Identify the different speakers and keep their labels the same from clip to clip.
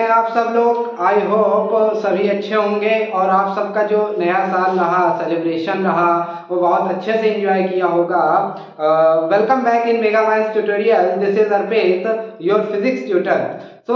Speaker 1: हैं आप सब लोग? आई होप सभी अच्छे होंगे और आप सबका जो नया साल रहा, सेलिब्रेशन रहा, वो बहुत अच्छे से एंजॉय किया होगा। Welcome back in mega minds tutorial. This is Arpit, your physics tutor. तो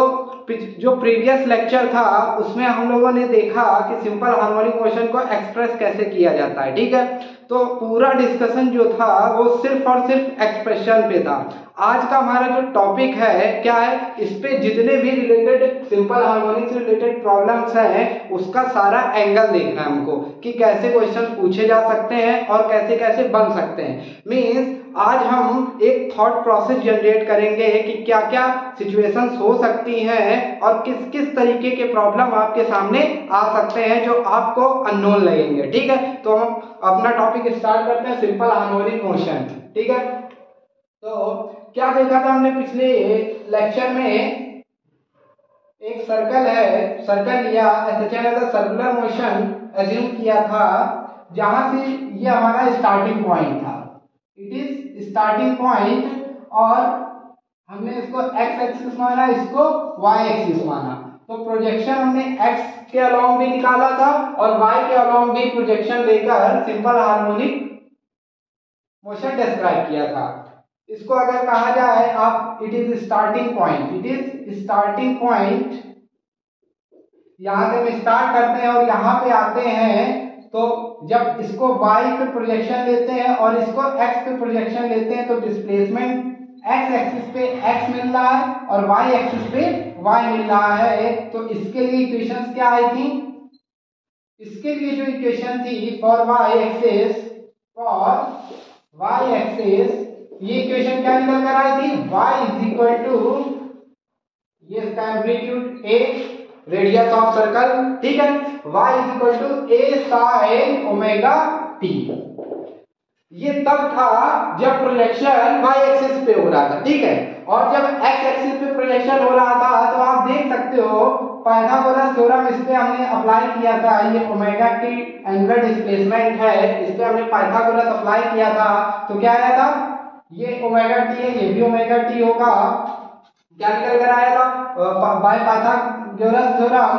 Speaker 1: जो प्रीवियस लेक्चर था उसमें हम लोगों ने देखा कि सिंपल हार्मोनिक मोशन को एक्सप्रेस कैसे किया जाता है, ठीक है। तो पूरा डिस्कशन जो था वो सिर्फ और सिर्फ एक्सप्रेशन पे था। आज का हमारा जो टॉपिक है क्या है, इस पे जितने भी रिलेटेड सिंपल हार्मोनिक से रिलेटेड प्रॉब्लम्स हैं उसका सारा एंगल देखना है हमको कि कैसे क्वेश्चन पूछे जा सकते हैं और कैसे कैसे बन सकते हैं। मीन्स आज हम एक थॉट प्रोसेस जनरेट करेंगे कि क्या क्या सिचुएशंस हो सकती हैं और किस किस तरीके के प्रॉब्लम आपके सामने आ सकते हैं जो आपको अननोन लगेंगे, ठीक है। तो हम अपना टॉपिक स्टार्ट करते हैं, सिंपल हार्मोनिक मोशन, ठीक है। तो क्या देखा था हमने पिछले लेक्चर में, एक सर्कल है, सर्कल लिया, सर्कुलर मोशन एज्यूम किया था, जहां से ये हमारा स्टार्टिंग पॉइंट था। इट इज स्टार्टिंग पॉइंट और हमने इसको एक्स एक्सिस माना, इसको वाई एक्सिस माना। तो प्रोजेक्शन हमने एक्स के अलोंग भी निकाला था और वाई के अलोंग भी प्रोजेक्शन लेकर सिंपल हार्मोनिक मोशन डिस्क्राइब किया था। इसको अगर कहा जाए आप, it is starting point, it is starting point. यहां से हम स्टार्ट करते हैं और यहां पे आते हैं, तो जब इसको y पे प्रोजेक्शन लेते हैं और इसको x पे प्रोजेक्शन लेते हैं तो डिस्प्लेसमेंट x एक्सिस पे x मिल रहा है और y एक्सिस पे y मिल रहा है। तो इसके लिए इक्वेशंस क्या आई थी? इसके लिए जो इक्वेशन थी फॉर y एक्सिस, ये इक्वेशन क्या निकल कर आई थी? y इज इक्वल टू, ये इसका amplitude a, radius of circle, ठीक है। y is equal to a sin omega t। ये तब था जब प्रोजेक्शन y एक्सिस पे हो रहा था, ठीक है। और जब x एक्सिस पे प्रोजेक्शन हो रहा था तो आप देख सकते हो पाइथागोरस थ्योरम इस पे हमने अप्लाई किया था। ये ओमेगा टी एंगुलर डिस्प्लेसमेंट है, इस पे हमने पाइथागोरस अप्लाई किया था। तो क्या आया था? ये ओमेगा टी है, ये भी ओमेगा टी होगा। क्या निकल कर आया था? By Pythagoras theorem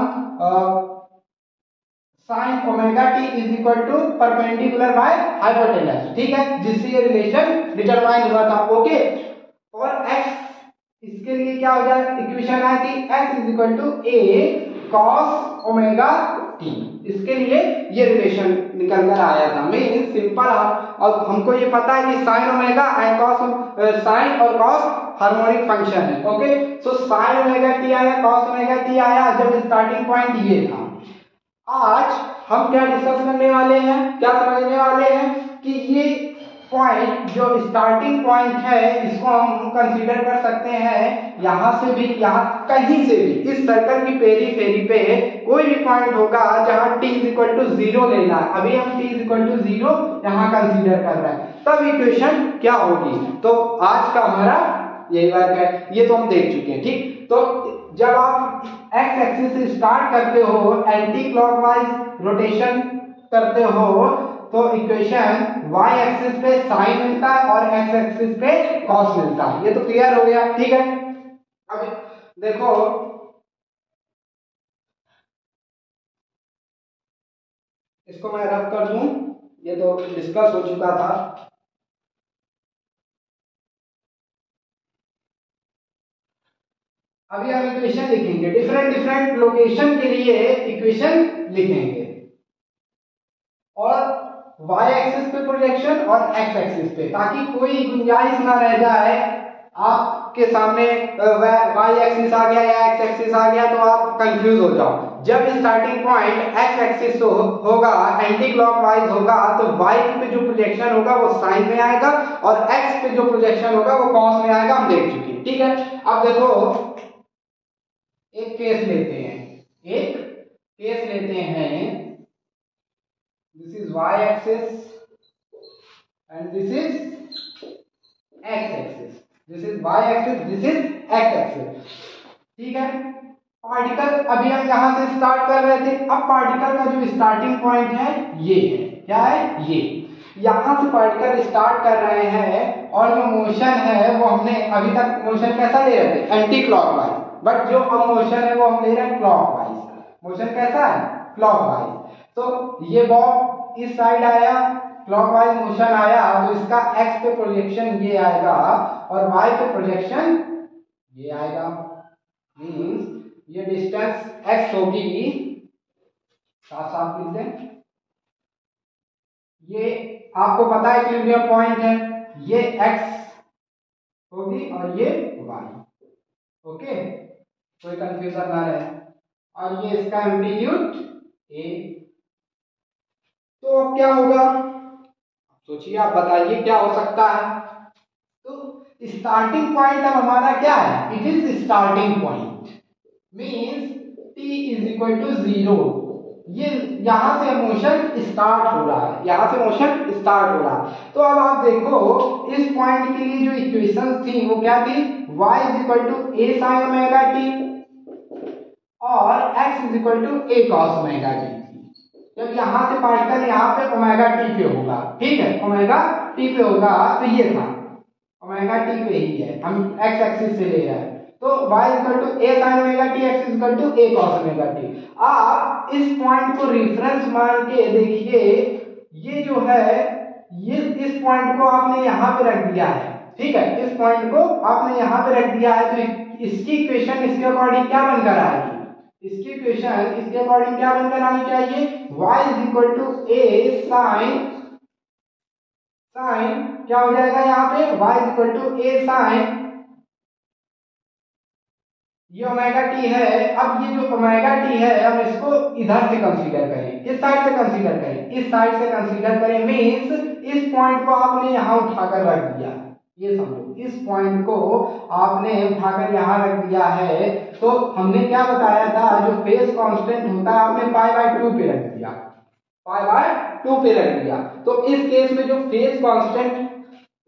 Speaker 1: sin omega t is equal to perpendicular by hypotenuse, ठीक है, जिससे ये रिलेशन डिटरमाइन हुआ था, ओके। और x, इसके लिए क्या हो जाए, इक्वेशन है कि x is equal to a cos omega t। इसके लिए ये रिलेशन निकल कर आया था। मीन सिंपल, और हमको ये पता है कि sin omega and cos, sin और cos हार्मोनिक फंक्शन है, ओके। सो sin ओमेगा t आया, cos ओमेगा t आया जब स्टार्टिंग पॉइंट ये था। आज हम क्या डिस्कस करने वाले हैं, क्या समझने वाले हैं कि ये पॉइंट जो स्टार्टिंग पॉइंट है इसको हम कंसीडर कर सकते हैं यहां से भी, यहां कहीं से भी, इस सर्कल की पेरीफेरी पे कोई भी पॉइंट होगा जहां t इज इक्वल टू 0 लेना है। अभी हम t इज इक्वल टू 0 यहां कंसीडर कर रहे हैं, तब इक्वेशन क्या होगी। तो आज का हमारा यही वर्क है, ये तो हम देख चुके हैं, ठीक। तो जब आप x एक्सिस से स्टार्ट करते हो, एंटी क्लॉकवाइज रोटेशन करते हो, तो इक्वेशन y एक्सिस पे sin मिलता है और x एक्सिस पे cos मिलता है। ये तो क्लियर हो गया, ठीक है। अब देखो, इसको मैं रफ कर दूं, ये तो डिस्कस हो चुका था। अभी हम इक्वेशन लिखेंगे, डिफरेंट लोकेशन के लिए इक्वेशन लिखेंगे, और y एक्सिस पे प्रोजेक्शन और x एक्सिस पे, ताकि कोई गुंजाइश ना रह जाए आपके सामने y एक्सिस आ गया या x एक्सिस आ गया तो आप कंफ्यूज हो जाओ। जब स्टार्टिंग पॉइंट x एक्सिस होगा, एंटी क्लॉकवाइज होगा, तो y पे जो प्रोजेक्शन होगा वो साइन में आएगा और x पे जो प्रोजेक्शन होगा वो कॉस में आएगा, हम देख चुके हैं, ठीक है। अब देखो, एक केस लेते हैं, this is y axis and this is x axis, this is y axis, this is x axis, ठीक है। पार्टिकल अभी हम यहां से स्टार्ट कर रहे थे, अब पार्टिकल का जो स्टार्टिंग पॉइंट है ये है, क्या है, ये यहां से पार्टिकल स्टार्ट कर रहे हैं और जो मोशन है वो हमने अभी तक मोशन कैसा ले रहे थे, एंटी क्लॉकवाइज। बट जो अब मोशन है वो हम ले रहे हैं क्लॉकवाइज। मोशन कैसा है? क्लॉकवाइज। तो ये बॉल इस साइड आया, क्लॉकवाइज मोशन आया, तो इसका एक्स पे प्रोजेक्शन ये आएगा और वाई पे प्रोजेक्शन ये आएगा। मींस ये डिस्टेंस एक्स होगी, साफ साफ लिख दें, ये आपको पता है इक्विलिब्रियम पॉइंट है, ये एक्स होगी और ये वाई। ओके, कोई कंफ्यूजन ना रहे। और ये इसका एम्पलीट्यूड ए। तो अब क्या होगा, सोचिए, आप बताइए क्या हो सकता है। तो स्टार्टिंग पॉइंट अब हमारा क्या है? It is starting point, means t is equal to 0। ये यहां से मोशन स्टार्ट हो रहा है, यहां से मोशन स्टार्ट हो रहा है। तो अब आप देखो इस पॉइंट के लिए जो इक्वेशंस थी वो क्या थी? y is equal to a sin omega t और x is equal to a cos omega t। जब यहां से पार्टिकल यहां पे ओमेगा t पे होगा, ठीक है, ओमेगा t पे होगा, तो ये था ओमेगा t पे ही है, हम x एक्सिस से ले रहे हैं। तो y equal to a sin omega t, x equal to a cos omega t। आप इस पॉइंट को रेफरेंस मान के देखिए, ये जो है, ये इस पॉइंट को आपने यहां पे रख दिया है, ठीक है, इस पॉइंट को आपने यहां पे रख दिया है। तो इसकी इक्वेशन इसके अकॉर्डिंग क्या बनकर आएगी? इसकी इक्वेशन इसके अकॉर्डिंग क्या बनकर आनी चाहिए? y is equal to a sin क्या हो जाएगा यहाँ पे? y is equal to a sin, ये ओमेगा टी है। अब ये जो ओमेगा टी है, अब इसको इधर से कंसीडर करें, इस साइड से कंसीडर करें, इस साइड से कंसीडर करें, मींस इस पॉइंट को आपने यहां उठाकर रख दिया, ये समझो, इस पॉइंट को आपने उठाकर यहां रख दिया है। तो हमने क्या बताया था, जो फेज कांस्टेंट होता है आपने पाई बाय 2 पे रख दिया, पाई बाय 2 पे रख दिया। तो इस केस में जो फेज कांस्टेंट,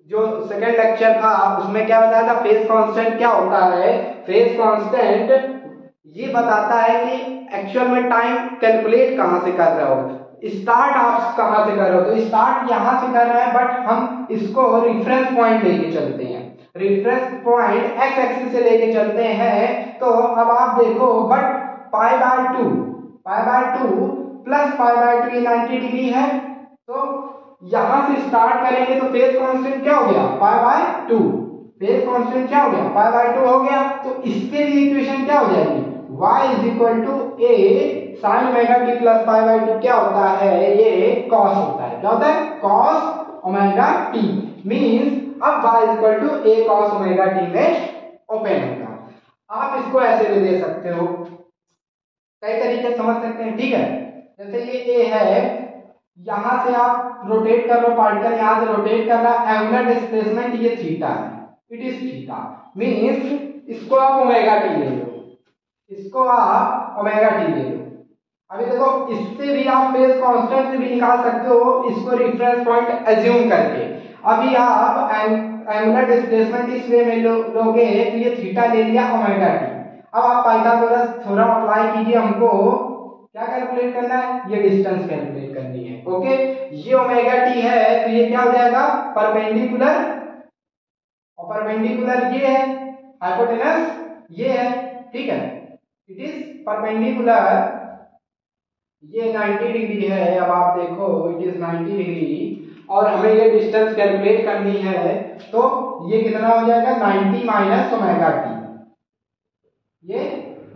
Speaker 1: जो सेकंड लेक्चर था उसमें क्या बताया था, फेज कांस्टेंट क्या होता है? फेज कांस्टेंट ये बताता है कि एक्चुअल में टाइम कैलकुलेट कहां से कर रहे हो, स्टार्ट आप कहां से कर रहे हो। तो स्टार्ट यहां से कर रहे हैं, बट हम इसको रेफरेंस पॉइंट लेके चलते हैं, रेफरेंस पॉइंट एक्स एक्सिस से लेके चलते हैं। तो अब आप देखो, but pi by 2 plus pi by 2 ये 90 डिग्री है। तो यहां से स्टार्ट करेंगे तो फेज कांस्टेंट क्या हो गया? पाई बाय 2। फेज कांस्टेंट क्या हो गया? पाई बाय 2 हो गया। तो इसके लिए इक्वेशन क्या हो जाएगी? y is equal to a sin omega t plus pi by 2 क्या होता है? ये cos होता है। क्या होता है? cos omega t। मींस अब y is equal to a cos omega t में ओपन होगा। आप इसको ऐसे भी दे सकते हो, कई तरीके समझ सकते हैं, ठीक है। जैसे ये a है, यहां से आप रोटेट कर लो, पार्टिकल यहां से रोटेट कर रहा है, एंगुलर डिस्प्लेसमेंट ये थीटा है, इट इज थीटा। मींस इसको आप ओमेगा टी ले लो, इसको आप ओमेगा टी ले लो। अभी देखो, इससे भी आप फेज कांस्टेंट से भी निकाल सकते हो, इसको रेफरेंस पॉइंट एज्यूम करके। अभी आप एंगुलर डिस्प्लेसमेंट इस वे में लोगे, तो ये थीटा ले लिया ओमेगा टी। अब आप पाइथागोरस थ्योरम अप्लाई कीजिए, हमको क्या कैलकुलेट करना है? ये डिस्टेंस कैलकुलेट करनी है। ओके, ये ओमेगा टी है, तो ये क्या हो जाएगा? परपेंडिकुलर, और परपेंडिकुलर ये है, हाइपोटेनस ये है, ठीक है, इट इज परपेंडिकुलर, ये 90 डिग्री है। अब आप देखो, इट इज 90 डिग्री और हमें ये डिस्टेंस कैलकुलेट करनी है। तो ये कितना हो जाएगा? 90 माइनस ओमेगा टी, ये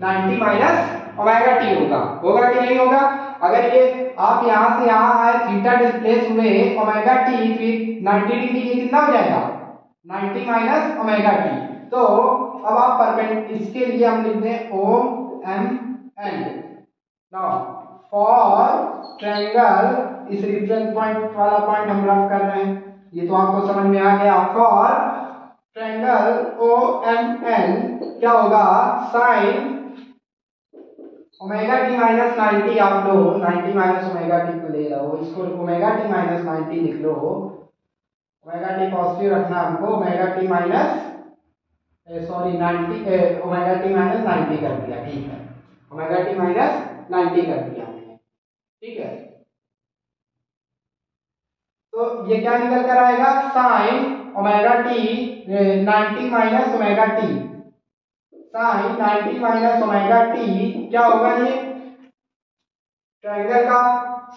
Speaker 1: 90 माइनस ओमेगा टी होगा। होगा कि नहीं होगा? अगर ये आप यहां से यहां आए, थीटा डिस्प्लेस हुए ओमेगा टी, फिर 90 डिग्री, ये कितना हो जाएगा? 90 माइनस ओमेगा टी। तो अब आप परपेंडिकुलर, इसके लिए हम लिख दें O M N. Now for triangle, इस रेफरेंस पॉइंट वाला पॉइंट हम रफ कर रहे हैं, ये तो आपको समझ में आ गया। For triangle O M N क्या होगा? साइन ओमेगा टी माइनस 90, आप लो 90 माइनस ओमेगा टी को ले लो, इसको ओमेगा टी माइनस 90 लिख लो। ओमेगा टी पॉजिटिव रखना हमको, omega t minus sorry 90, omega t minus 90 कर दिया, ठीक है, ओमेगा टी माइनस 90 कर दिया हमने, ठीक है। तो ये क्या निकल कर आएगा? Sine omega t 90 minus omega t, sine 90 minus omega t क्या होगा ये ट्रायंगल का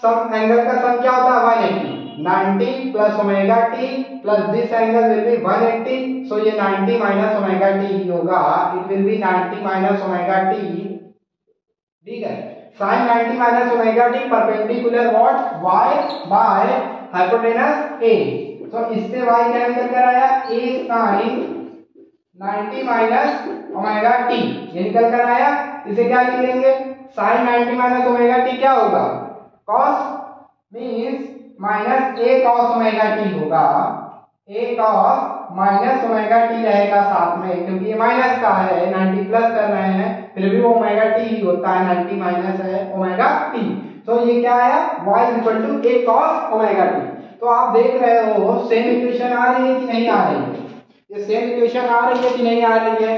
Speaker 1: सम, एंगल का सम क्या होता है 180, 90 plus omega t plus this angle will be 180, सो ये 90 माइनस ओमेगा टी ही होगा, it will be 90 minus omega T, ठीक है। sin 90 minus omega T perpendicular what y by hypotenuse a, तो इससे y क्या निकल कर आया a sin 90 minus omega t, ये निकल कर आया। इसे क्या लिख लेंगे sin 90 माइनस ओमेगा टी क्या होगा cos means minus a cos omega t होगा, a cos minus omega T रहेगा साथ में, क्योंकि ये माइनस का है 90 प्लस कर रहे हैं, फिर भी वो ओमेगा टी ही होता है, 90 माइनस है ओमेगा टी, तो ये क्या आया y equal to a cos omega t. तो आप देख रहे हो सेम इक्वेशन आ रही है कि नहीं आ रही है, ये सेम इक्वेशन आ रही है कि नहीं आ रही है,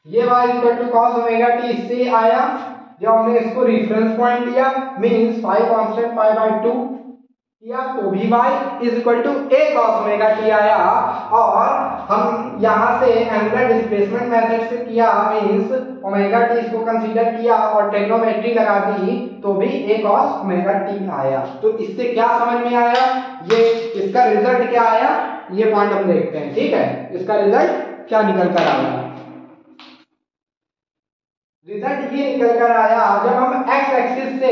Speaker 1: ये y equal to cos omega t इससे आया, जब हमने इसको रेफरेंस पॉइंट लिया means phi constant pi by 2 किया तो भी y is equal to a cos omega t आया, और हम यहां से एंगुलर डिस्प्लेसमेंट मेथड से किया मींस ओमेगा टी इसको कंसीडर किया और ट्रिग्नोमेट्री लगा दी तो भी a cos ओमेगा टी आया। तो इससे क्या समझ में आया, ये इसका रिजल्ट क्या आया ये पॉइंट हम देखते हैं, ठीक है। इसका रिजल्ट क्या निकल कर आया, रिजल्ट ये निकल कर आया जब हम x एक्सिस से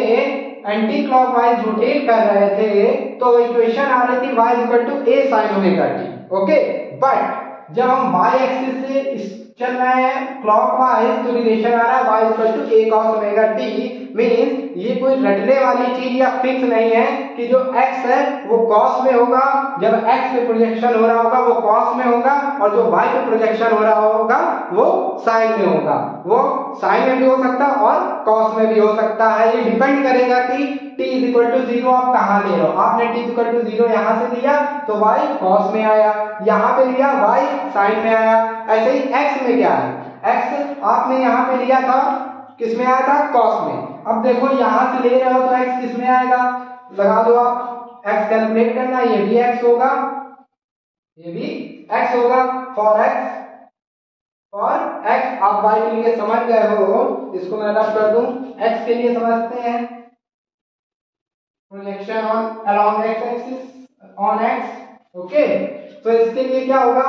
Speaker 1: एंटी क्लॉकवाइज रोटेट कर रहे थे तो इक्वेशन आ रही थी y equal to a sin omega t, okay. But जब हम y एक्सिस से चल रहे हैं क्लॉकवाइज तो रिलेशन आ रहा है y equal to a cos omega t, means ये कोई रटने वाली चीज या फिक्स नहीं है कि जो x है वो cos में होगा, जब x पे प्रोजेक्शन हो रहा होगा वो cos में होगा, और जो y पे प्रोजेक्शन हो रहा होगा वो sin में होगा, वो sin में भी हो सकता है और cos में भी हो सकता है। ये डिपेंड करेगा कि t इज इक्वल टू 0 आप कहाँ ले रहे हो, आपने t इज इक्वल टू 0 यहाँ से लिया तो y cos में आया, यहाँ पे लिया y sin में आया, ऐसे ही x में क्या है, x आपने यहाँ पे लिया था किस में आया था cos में, अब देखो यहां से ले रहे हो तो x किस में आएगा, लगा दो आप, x कैलकुलेट करना, ये भी x होगा, ये भी x होगा, फॉर x आप y के लिए समझ गए हो, इसको मैं रब कर दूं, x के लिए समझते हैं projection on along x axis on x, okay. तो इसके लिए क्या होगा,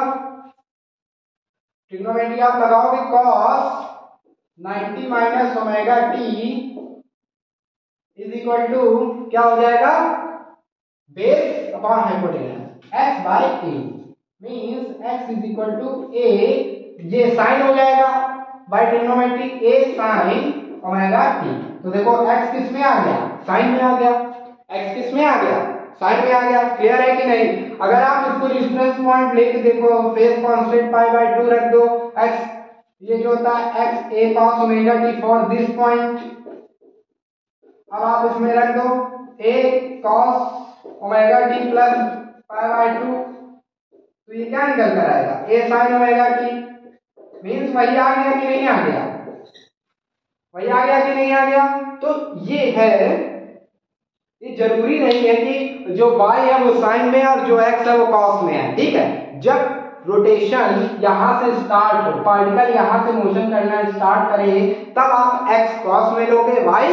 Speaker 1: ट्रिग्नोमेट्री आप लगाओगे cos 90 minus omega t is equal to क्या हो जाएगा base upon hypotenuse x by a, means x is equal to a, ये साइन हो जाएगा by trigonometry a sin omega t, तो देखो x किस में आ गया साइन में आ गया, x किस में आ गया साइन में आ गया, क्लियर है कि नहीं। अगर आप इसको रेफरेंस पॉइंट लेके देखो फेस कांस्टेंट पाई बाय 2 रख दो, x ये जो होता है x a cos omega t for this point, अब आप इसमें रख दो a cos omega t plus pi by 2, तो ये क्या निकल कर आएगा a sin omega t, means वही आ गया कि नहीं आ गया, वही आ गया कि नहीं आ गया। तो ये है, ये जरूरी नहीं है कि जो y है वो साइन में और जो x है वो cos में है, ठीक है। जब रोटेशन यहां से स्टार्ट हो, पार्टिकल यहां से मोशन करना स्टार्ट करे तब आप x cos में लोगे, y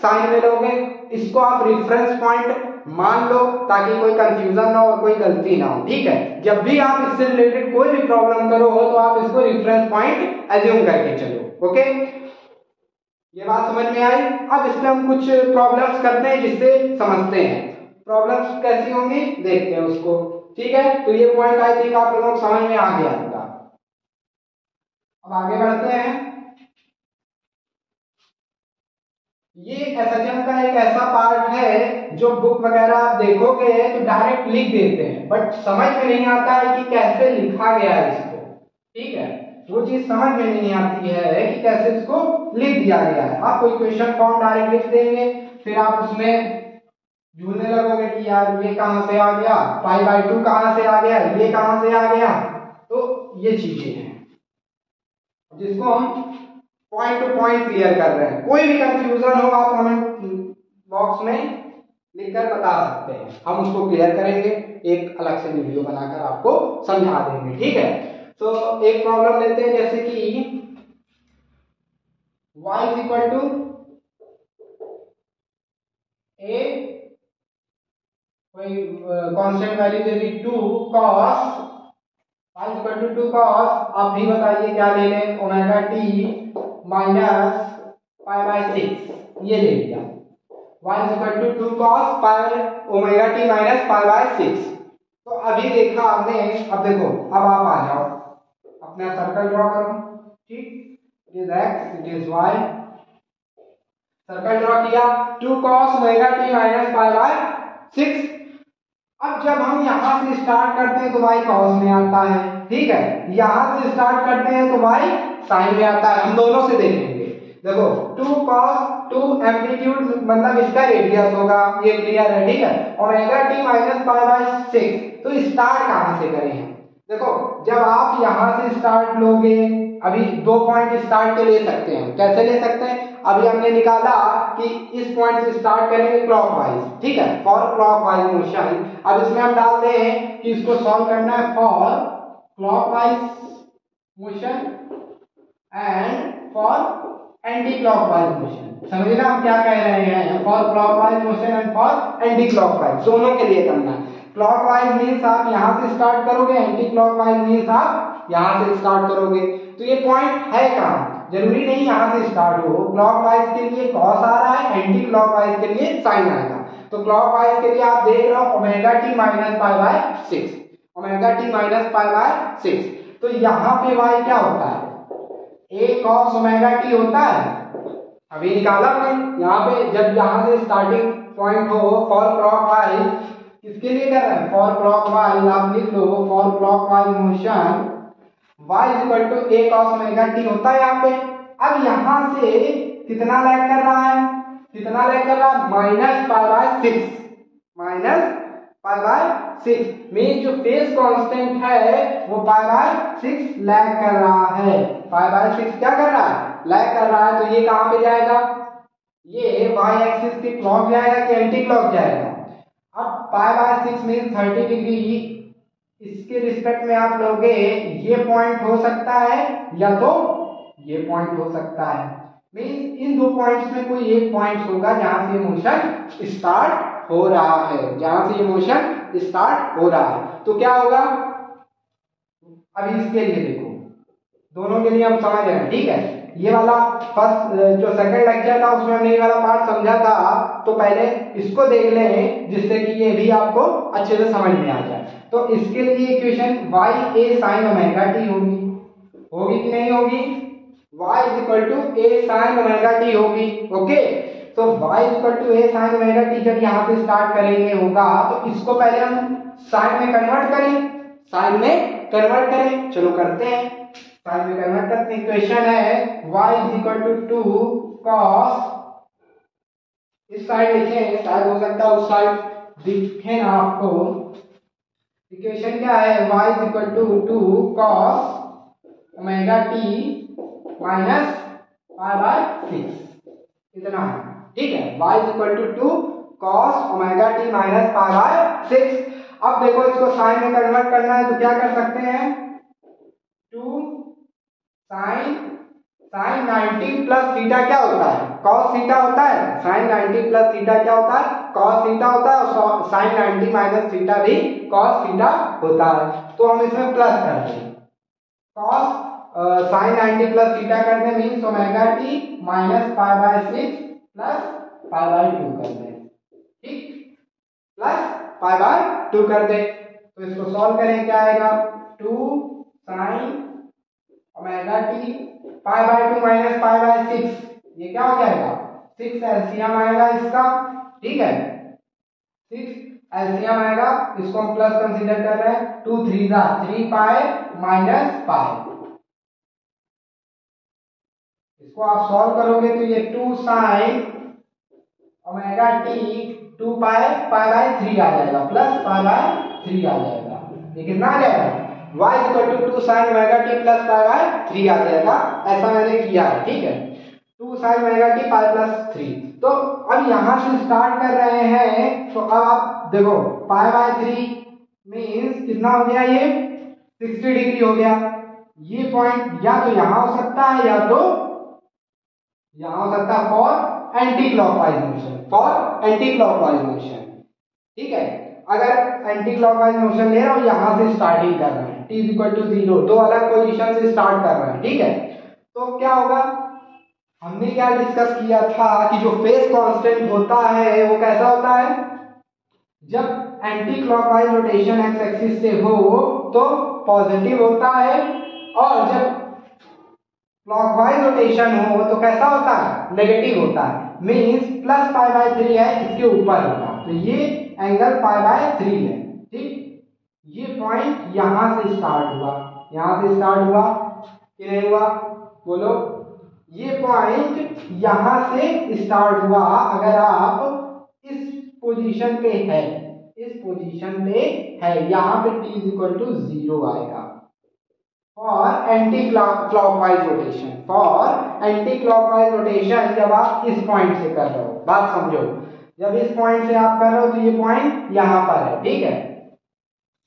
Speaker 1: sin में लोगे, इसको आप रेफरेंस पॉइंट मान लो ताकि कोई कंफ्यूजन ना हो और कोई गलती ना हो, ठीक है। जब भी आप इससे रिलेटेड कोई भी प्रॉब्लम करो हो तो आप इसको रेफरेंस पॉइंट एज्यूम करके चलो, ओके। ये बात समझ में आई। अब इसमें हम कुछ प्रॉब्लम्स करते हैं जिससे समझते हैं प्रॉब्लम्स कैसी होंगी, देखते हैं उसको, ठीक है। तो ये पॉइंट आई थिंक आप लोगों को समझ में आ गया होगा। अब आगे बढ़ते हैं। ये एसएचएम का एक ऐसा पार्ट है जो बुक वगैरह आप देखोगे तो डायरेक्ट लिख देते हैं, बट समझ में नहीं आता है कि कैसे लिखा गया है इसको, ठीक है। वो चीज समझ में नहीं आती है कि कैसे इसको लिख दिया गया है। आप कोई क्वेश्चन फॉर्म डायरेक्ट लिख देंगे, फिर आप उसमें झूलने लगोगे कि यार ये कहां से आ गया, पाई बाय 2 कहां से आ गया, ये कहां से आ गया। तो ये चीजें हैं जिसको हम पॉइंट टू पॉइंट क्लियर कर रहे हैं। कोई भी कंफ्यूजन हो आप कमेंट बॉक्स में लिखकर बता सकते हैं, हम उसको क्लियर करेंगे, एक अलग से वीडियो बनाकर आपको समझा देंगे, ठीक है। तो एक प्रॉब्लम लेते हैं, जैसे कि y is equal to a, कोई कांस्टेंट वैल्यू दे दी 2 cos, y equal to 2 cos, आप भी बताइए क्या ले लें, omega t minus pi by 6, ये ले लिया। y equal to 2 cos pi omega t minus pi by 6। तो अभी देखा आपने, अब देखो, अब आप आ जाओ अपना सर्कल ड्रॉ करो, ठीक, it is x, it is y, circle draw किया, 2 cos omega t minus pi by 6। अब जब हम यहां से स्टार्ट करते हैं तो y cos में आता है, ठीक है, यहां से स्टार्ट करते हैं तो y sin में आता है। हम दोनों से देखेंगे, देखो 2 cos 2 एम्पलीट्यूड मतलब इसका रेडियस होगा, ये क्लियर है, ठीक है, omega t minus pi by 6। तो स्टार्ट कहां से करें हम, देखो जब आप यहां से स्टार्ट लोगे, अभी 2 पॉइंट स्टार्ट के ले सकते हैं, कैसे ले सकते हैं, अभी हमने निकाला कि इस पॉइंट से स्टार्ट करेंगे क्लॉकवाइज, ठीक है, फॉर क्लॉकवाइज मोशन। अब इसमें हम डालते हैं कि इसको सॉल्व करना है for clockwise motion and for anti clockwise motion. समझ ना हम क्या कह रहे हैं, for clockwise motion and for anti clockwise, दोनों के लिए करना है। क्लॉकवाइज मींस आप यहां से स्टार्ट करोगे, एंटी क्लॉकवाइज मींस आप यहां से स्टार्ट करोगे। तो ये पॉइंट है कहां, जरूरी नहीं यहां से स्टार्ट हो, क्लॉकवाइज के लिए cos आ रहा है, एंटी क्लॉकवाइज के लिए sin आएगा। तो क्लॉकवाइज के लिए आप देख रहे हो omega t minus pi by 6, omega t minus pi by 6। तो यहाँ पे y क्या होता है, a cos ओमेगा टी होता है, अभी निकाला हमने। यहाँ पे जब यहाँ से स्टार्टिंग पॉइंट हो फॉर क्लॉकवाइज, किसके लिए कर रहे हैं, फॉर क्लॉकवाइज, आप लिख लो for clockwise motion y is equal to a cos omega t होता है यहाँ पे। अब यहाँ से कितना लैग कर रहा है, कितना लैग कर रहा है, minus pi by 6, minus pi by 6 mean जो फेज कांस्टेंट है वो पाई बाय 6 लैग कर रहा है, पाई बाय 6 क्या कर रहा है, लैग कर रहा है। तो ये कहां पे जाएगा, ये y एक्सिस के क्लॉक जाएगा कि एंटी क्लॉक जाएगा। अब पाई बाय 6 मीन 30 डिग्री, इसके रिस्पेक्ट में आप लोगे, ये पॉइंट हो सकता है या तो ये पॉइंट हो सकता है, मींस इन दो पॉइंट्स में कोई एक पॉइंट होगा जहां से ये मोशन स्टार्ट हो रहा है, जहां से ये मोशन स्टार्ट हो रहा है। तो क्या होगा, अभी इसके लिए देखो, दोनों के लिए हम समझ रहे हैं, ठीक है। ये वाला फर्स्ट जो सेकंड लेक्चर था उसमें हमने ये वाला पार्ट समझा था, तो पहले इसको देख लें जिससे कि ये भी आपको अच्छे से समझ में आ जाए। तो इसके लिए equation y a sin omega t होगी, होगी कि नहीं होगी, y is equal to a sin omega t होगी, ओके। तो y is equal to a sin omega t जब यहाँ से स्टार्ट करेंगे होगा, तो इसको पहले हम साइन में कन्वर्ट करें, साइन में कन्वर्ट करें, चलो करते हैं, साइन में कन्वर्ट करते हैं। इक्वेशन है y is equal to 2 cos, इस साइड लिखें, शायद हो सकता है उस साइड दिखे ना आपको। इक्वेशन क्या है, y is equal to 2 cos omega t minus pi by 6, इतना है, ठीक है। y is equal to 2 cos omega t minus pi by 6। अब देखो इसको साइन में कन्वर्ट करना है तो क्या कर सकते हैं, 2 साइन 90 प्लस थीटा क्या होता है, cos थीटा होता है, साइन 90 प्लस थीटा क्या होता है, cos थीटा होता है, और साइन 90 माइनस थीटा भी cos थीटा होता है। तो हम इसमें प्लस करते हैं, cos साइन 90 प्लस थीटा करते हैं means omega t minus pi by 6 plus pi by 2 करते हैं, ठीक, प्लस पाई बाय 2 कर दे। तो इसको सॉल्व करें, क्या आएगा, 2 sine omega t pi by 2 minus pi by 6, ये क्या हो जाएगा, 6 एलसीएम आएगा इसका, ठीक है, 6 एलसीएम आएगा, इसको हम प्लस कंसीडर कर रहे हैं, 2 3 जा 3 पाई माइनस पाई, इसको आप सॉल्व करोगे तो ये 2 sine omega t 2 pi pi by 3 आ जाएगा, प्लस पाई बाय 3 आ जाएगा, ये कितना आ जाएगा, y equal to 2 sine omega t plus pi by 3 आ जाएगा। ऐसा मैंने किया है, ठीक है, 2 sine omega t pi plus 3। तो अब यहां से स्टार्ट कर रहे हैं, तो अब आप देखो पाई बाय 3 मींस कितना हो गया, ये 60 डिग्री हो गया, ये पॉइंट या तो यहां हो सकता है या तो यहां हो सकता है for anti clockwise motion, for anti clockwise motion. ठीक है, अगर एंटी क्लॉकवाइज मोशन ले रहा हूं, यहां से स्टार्टिंग कर रहे हैं, t इज इक्वल टू 0, दो अलग पोजीशन से स्टार्ट कर रहे हैं। ठीक है, तो क्या होगा, हमने क्या डिस्कस किया था कि जो फेज कांस्टेंट होता है वो कैसा होता है, जब anti clockwise rotation x axis से हो तो पॉजिटिव होता है, और जब क्लॉकवाइज रोटेशन हो तो कैसा होता है, नेगेटिव होता है। मींस प्लस पाई बाय 3 है, इसके ऊपर होगा, तो ये एंगल पाई बाय 3 है। ठीक, ये पॉइंट यहां से स्टार्ट हुआ, यहां से स्टार्ट हुआ कि नहीं हुआ, बोलो। ये पॉइंट यहां से स्टार्ट हुआ, अगर आप इस पोजीशन पे है, इस पोजीशन पे है, यहां पे t इज इक्वल टू 0 आएगा for anti clockwise rotation, for anti clockwise rotation जब आप इस पॉइंट से कर रहे हो, बात समझो, जब इस पॉइंट से आप कर रहे हो तो ये पॉइंट यहां पर है। ठीक है,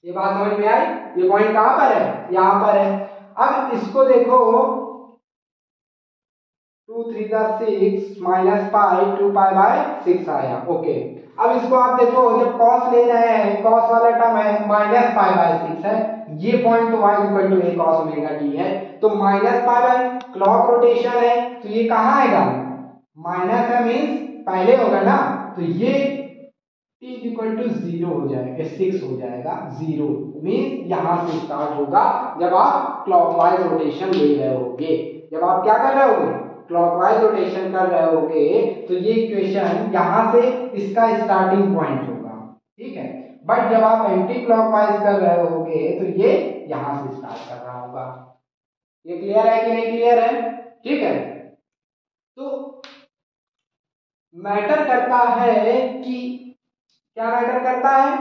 Speaker 1: ये बात समझ में आई, ये पॉइंट कहां पर है, यहां पर है। अब इसको देखो, 2 3 6 माइनस पाई 2 पाई बाय 6 आया। ओके, अब इसको आप देखो, जब कॉस ले रहे हैं, कॉस वाला टर्म है, माइनस पाई बाय 6 है, ये पॉइंट तो y equal to a cos omega t है, तो minus pi by clock rotation है, तो ये कहां आएगा, माइनस है, मींस पहले होगा ना, तो ये t इक्वल टू 0 हो जाएगा, 6 हो जाएगा, 0 मींस यहां से स्टार्ट होगा जब आप क्लॉकवाइज रोटेशन ले रहे होगे। जब आप क्या कर रहे होगे, क्लॉकवाइज रोटेशन कर रहे होगे, तो ये इक्वेशन यहां से इसका स्टार्टिंग पॉइंट होगा। ठीक है, बट जब आप एंटी क्लॉकवाइज कर रहे होगे तो ये यहां से स्टार्ट कर रहा होगा। ये क्लियर है कि नहीं क्लियर है? ठीक है, तो मैटर करता है कि क्या मैटर करता है,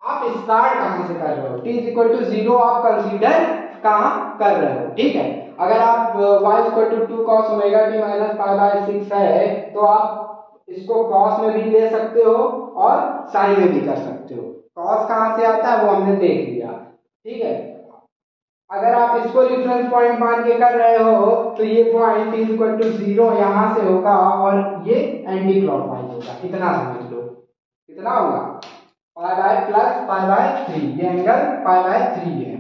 Speaker 1: आप स्टार्ट कहां से कर रहे हो, t इज इक्वल टू 0 आप कंसीडर कहां कर रहे हो। ठीक है, अगर आप y equal to 2 cos omega t minus pi by 6 है, तो आप इसको cos में भी ले सकते हो और sin में भी कर सकते हो। cos कहां से आता है वो हमने देख लिया। ठीक है, अगर आप इसको रेफरेंस पॉइंट मान के कर रहे हो तो ये पॉइंट इज इक्वल टू 0 यहां से होगा और ये एंटी क्लॉकवाइज होगा। इतना समझ लो, कितना होगा, pi by plus pi by 3, ये एंगल पाई बाय 3 है,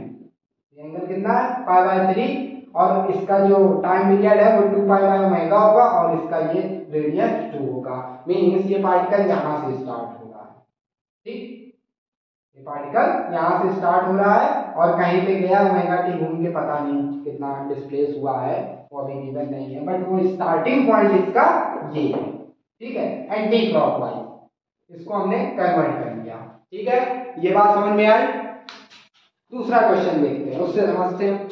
Speaker 1: ये एंगल कितना है, पाई बाय 3, और इसका जो टाइम पीरियड है वो 2 पाई बाय ओमेगा होगा, और इसका ये रेडियस 2 होगा। मींस ये पार्टिकल यहां से स्टार्ट हो रहा है। ठीक, ये पार्टिकल यहां से स्टार्ट हो रहा है और कहीं पे गया, ओमेगा टी घूम के पता नहीं कितना डिस्प्लेस हुआ है, वो अभी गिवन नहीं है, बट वो स्टार्टिंग पॉइंट इसका ये है। ठीक है, एंटी क्लॉकवाइज, इसको हमने कन्वर्ट कर लिया। ठीक है, ये बात समझ में आई। दूसरा क्वेश्चन देखते हैं, उससे समझते हैं।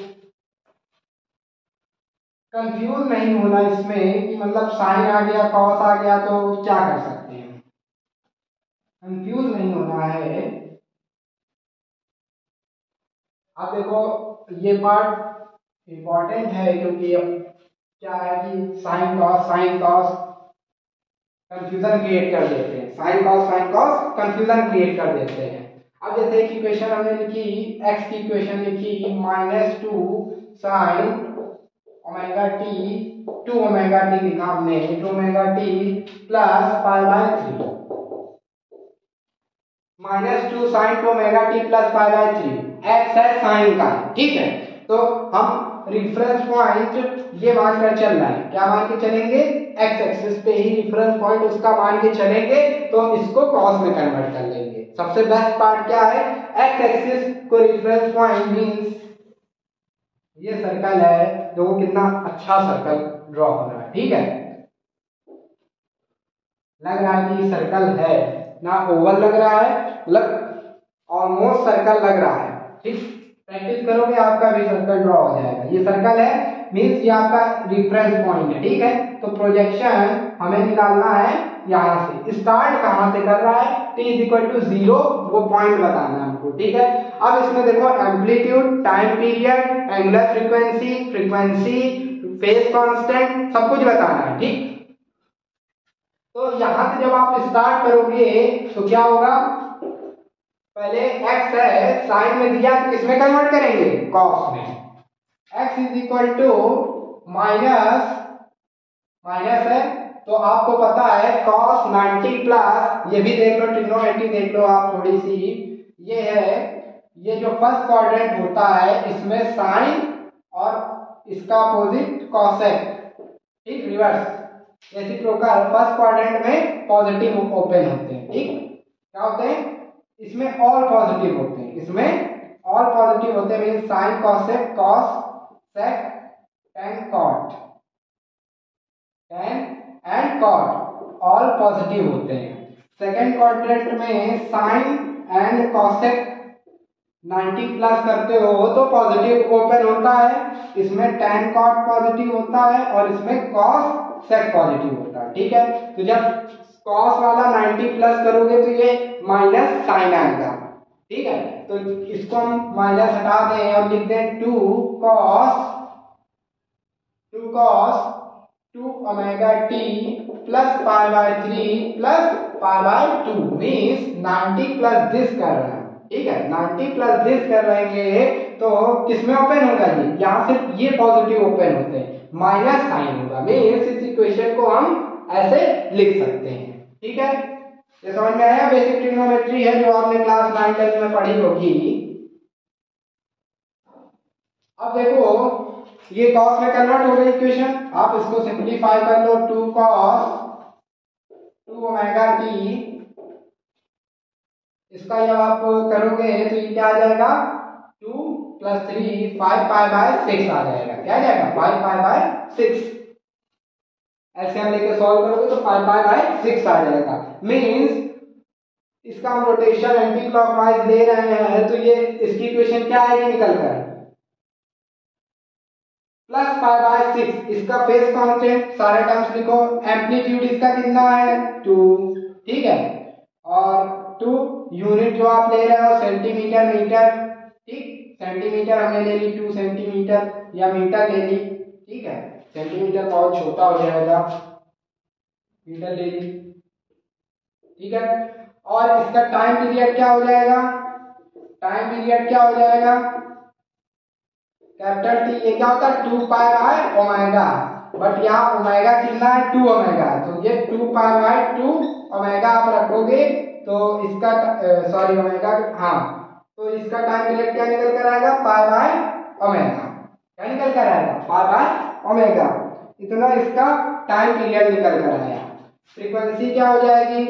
Speaker 1: कंफ्यूज नहीं होना इसमें कि मतलब साइन आ गया, कॉस आ गया तो क्या कर सकते हैं, कंफ्यूज नहीं होना है। अब देखो, ये पार्ट इंपॉर्टेंट है, क्योंकि अब क्या है कि साइन कॉस कंफ्यूजन क्रिएट कर देते हैं, साइन कॉस कंफ्यूजन क्रिएट कर देते हैं। अब जैसे एक इक्वेशन हमने लिखी, x की इक्वेशन लिखी, -2 sine omega t 2 omega t लिखा हमने, 2 omega t plus pi by 3, -2 sine 2 omega t plus pi by 3, x है साइन का। ठीक है, तो हम रिफरेंस पॉइंट ये मान कर चल रहा है, क्या मान के चलेंगे, x एक्सिस पे ही रिफरेंस पॉइंट उसका मान के चलेंगे, तो इसको cos में कन्वर्ट कर लेंगे। सबसे बेस्ट पार्ट क्या है, x एक्सिस को रिफरेंस पॉइंट मींस ये सर्कल है, तो वो कितना अच्छा सर्कल ड्रॉ हो रहा है। ठीक है, लग रहा है कि सर्कल है ना, ओवल लग रहा है, ऑलमोस्ट सर्कल लग रहा है। ठीक, प्रैक्टिस करोगे आपका भी सर्कल ड्रॉ हो जाएगा। ये सर्कल है, मींस ये आपका रिफरेंस पॉइंट है। ठीक है, तो प्रोजेक्शन हमें निकालना है यहां से, स्टार्ट कहां से कर रहा है, t इज इक्वल टू 0 वो पॉइंट बताना है हमको। ठीक है, अब इसमें देखो amplitude, time period, angular frequency, frequency, phase constant, सब कुछ बताना है। ठीक, तो यहां से जब आप स्टार्ट करोगे तो क्या होगा, पहले x है, साइन में दिया तो किसमें कन्वर्ट करेंगे, cos में। x is equal to minus minus है तो आपको पता है cos 90 प्लस, ये भी देख लो ट्रिग्नोमेट्री देख लो आप थोड़ी सी, ये है, ये जो फर्स्ट क्वाड्रेंट होता है इसमें साइन और इसका अपोजिट कॉसेक, ठीक, रिवर्स रेसिप्रोकल, फर्स्ट क्वाड्रेंट में पॉजिटिव ओपन होते हैं, ठीक, क्या होते हैं इसमें ऑल पॉजिटिव होते हैं, इसमें ऑल पॉजिटिव होते हैं, mean sine cosec cos sec tan cot, tan and cot all positive होते हैं। सेकेंड क्वाड्रेंट में साइन एंड कॉसेक 90 प्लस करते हो तो पॉजिटिव ओपन होता है, इसमें टेन कॉट पॉजिटिव होता है और इसमें कॉस सेक पॉजिटिव होता है, ठीक है। तो जब कॉस वाला 90 प्लस करोगे तो ये माइनस साइन आएगा, ठीक है। तो इसको हम माइनस हटा दें और लिख दें 2 cos 2 omega t plus pi by 3 plus pi by 2 means 90 plus this कर रहे हैं, ठीक है, 90 प्लस दिस कर रहेंगे तो किसमें ओपन होगा, ये यहाँ सिर्फ ये पॉजिटिव ओपन होते हैं, माइनस साइन होगा, मीन्स इस इक्वेशन को हम ऐसे लिख सकते हैं, ठीक है। ये समझ में आया, बेसिक ट्रिग्नोमेट्री है जो आपने क्लास 9 10 में पढ़ी होगी। अब देखो ये cos में कन्वर्ट हो गई इक्वेशन, आप इसको सिंपलीफाई कर लो, 2 cos 2 ओमेगा टी, इसका जब आप करोगे तो ये क्या आ जाएगा 2 प्लस 3 5 पाई बाय 6 आ जाएगा, क्या आ जाएगा 5 पाई बाय 6, ऐसे हम लेके सॉल्व करोगे तो 5 पाई बाय 6 आ जाएगा, मींस इसका हम रोटेशन एंटी क्लॉकवाइज ले रहे हैं तो ये इसकी इक्वेशन क्या आएगी निकल कर प्लस पाई बाय 6, इसका फेस कांस्टेंट सारे टर्म्स लिखो, एम्पलीट्यूड इसका कितना है 2, ठीक है, और 2 यूनिट जो आप ले रहे हो सेंटीमीटर मीटर, ठीक, सेंटीमीटर हमने ले ली 2 सेंटीमीटर या मीटर ले ली, ठीक है, सेंटीमीटर बहुत छोटा हो जाएगा, मीटर ले ली, ठीक है, और इसका टाइम पीरियड क्या हो जाएगा, टाइम पीरियड क्या हो जाएगा कैपिटल टी, ये क्या होता है 2 पाई बाय ओमेगा, बट यहाँ ओमेगा कितना है 2 ओमेगा, तो ये 2 पाई बाय 2 ओमेगा आप रखोगे तो इसका सॉरी ओमेगा, हाँ, तो इसका टाइम पीरियड क्या निकल कर आएगा पाई बाय ओमेगा, क्या निकल कर आएगा पाई बाय ओमेगा, इतना इसका टाइम पीरियड निकल कर आया। फ्रीक्वेंसी क्या हो जाएगी,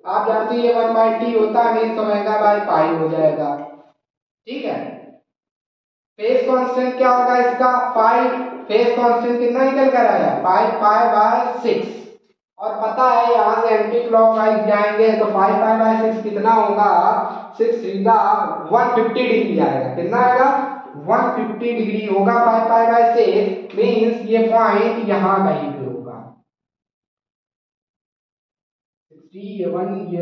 Speaker 1: आप जानते हैं 1/t होता है, मीन्स ओमेगा बाय पाई हो जाएगा, ठीक है। फेस कांस्टेंट क्या होगा इसका 5, फेस कांस्टेंट कितना निकल कर आया 5 पाई बाय 6, और पता है यहाँ से एंटी क्लॉकवाइज जाएंगे तो 5 पाई बाय 6 कितना होगा 6 सीधा 150 डिग्री आएगा, कितना आएगा 150 डिग्री होगा 5 पाई बाय 6, मींस ये पॉइंट यहाँ कहीं पे होगा 60 ये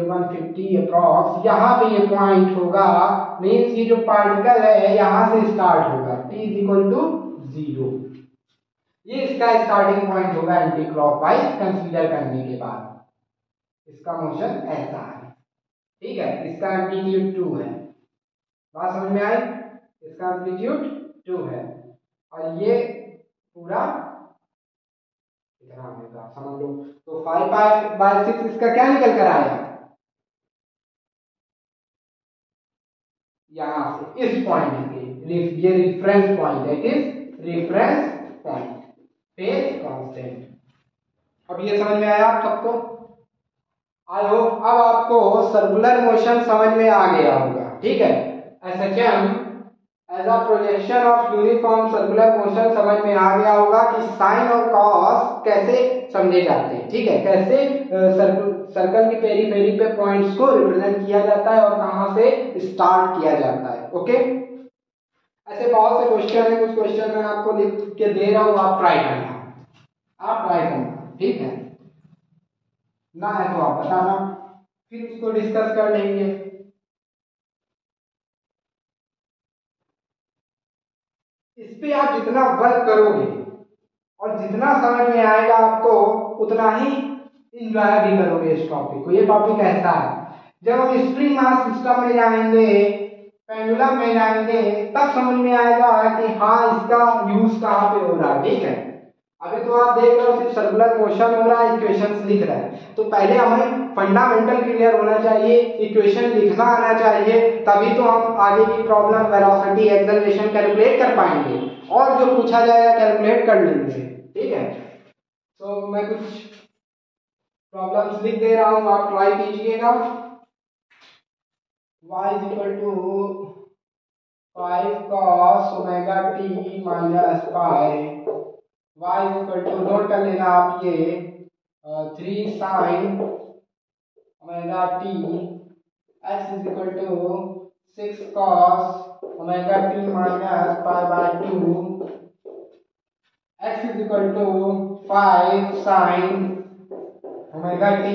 Speaker 1: 150 अप्रॉक्स यहाँ पे ये पॉइंट होगा, मींस ये जो पार्टिकल है यहाँ से स्टार्ट होगा t इज इक्वल टू 0, ये इसका स्टार्टिंग पॉइंट होगा एंटी क्लॉकवाइज कंसीडर करने के बाद, इसका मोशन ऐसा है, ठीक है, इसका एम्पलीट्यूड 2 है, बात समझ में आई, इसका एम्पलीट्यूड 2 है और ये पूरा इतना होगा समझ लो, तो 5 पाई बाय 6 इसका क्या निकल कर आया यहां से इस पॉइंट के, ये रेफरेंस पॉइंट है, इस रेफरेंस पॉइंट फेस कांस्टेंट। अब ये समझ में आया आप सबको, आई होप अब आपको सर्कुलर मोशन समझ में आ गया होगा, ठीक है, SHM as a projection of uniform circular motion समझ में आ गया होगा कि साइन और कॉस कैसे समझे जाते हैं, ठीक है, कैसे सर्कल की पेरीफेरी पे पॉइंट्स को रिप्रेजेंट किया जाता है और कहां से स्टार्ट किया जाता है, ओके। ऐसे बहुत से क्वेश्चन है, कुछ क्वेश्चन मैं आपको लिख के दे रहा हूं, आप ट्राई करना, ठीक है, ना है तो आप बताना, फिर उसको डिस्कस कर लेंगे। इस पे आप जितना वर्क करोगे और जितना समझ में आएगा आपको उतना ही इंजॉय भी करोगे इस टॉपिक को। ये टॉपिक ऐसा है, जब हम स्प्रिंग मास सिस्टम में जाएंगे पेंडुलम में जाएंगे तब समझ में आएगा कि हाँ इसका यूज कहाँ पे हो रहा है। ठीक है, अभी तो आप देख रहे हो सिर्फ सर्कुलर मोशन हो रहा है, इक्वेशंस लिख रहा है, तो पहले हमें फंडामेंटल क्लियर होना चाहिए, इक्वेशन लिखना आना चाहिए, तभी तो हम आगे की प्रॉब्लम वेलोसिटी एक्सेलरेशन कैलकुलेट कर पाएंगे, और जो पूछा जाएगा कैलकुलेट कर लेंगे। ठीक है, तो मैं कुछ प्रॉब्लम्स लिख दे रहा हूँ, आप ट्राई कीजिएगा। y is equal to 5 cos omega t minus pi, y is equal to, note कर लेना आप ये 3 sin omega t, x is equal to 6 cos omega t minus pi by 2, x is equal to 5 sin omega t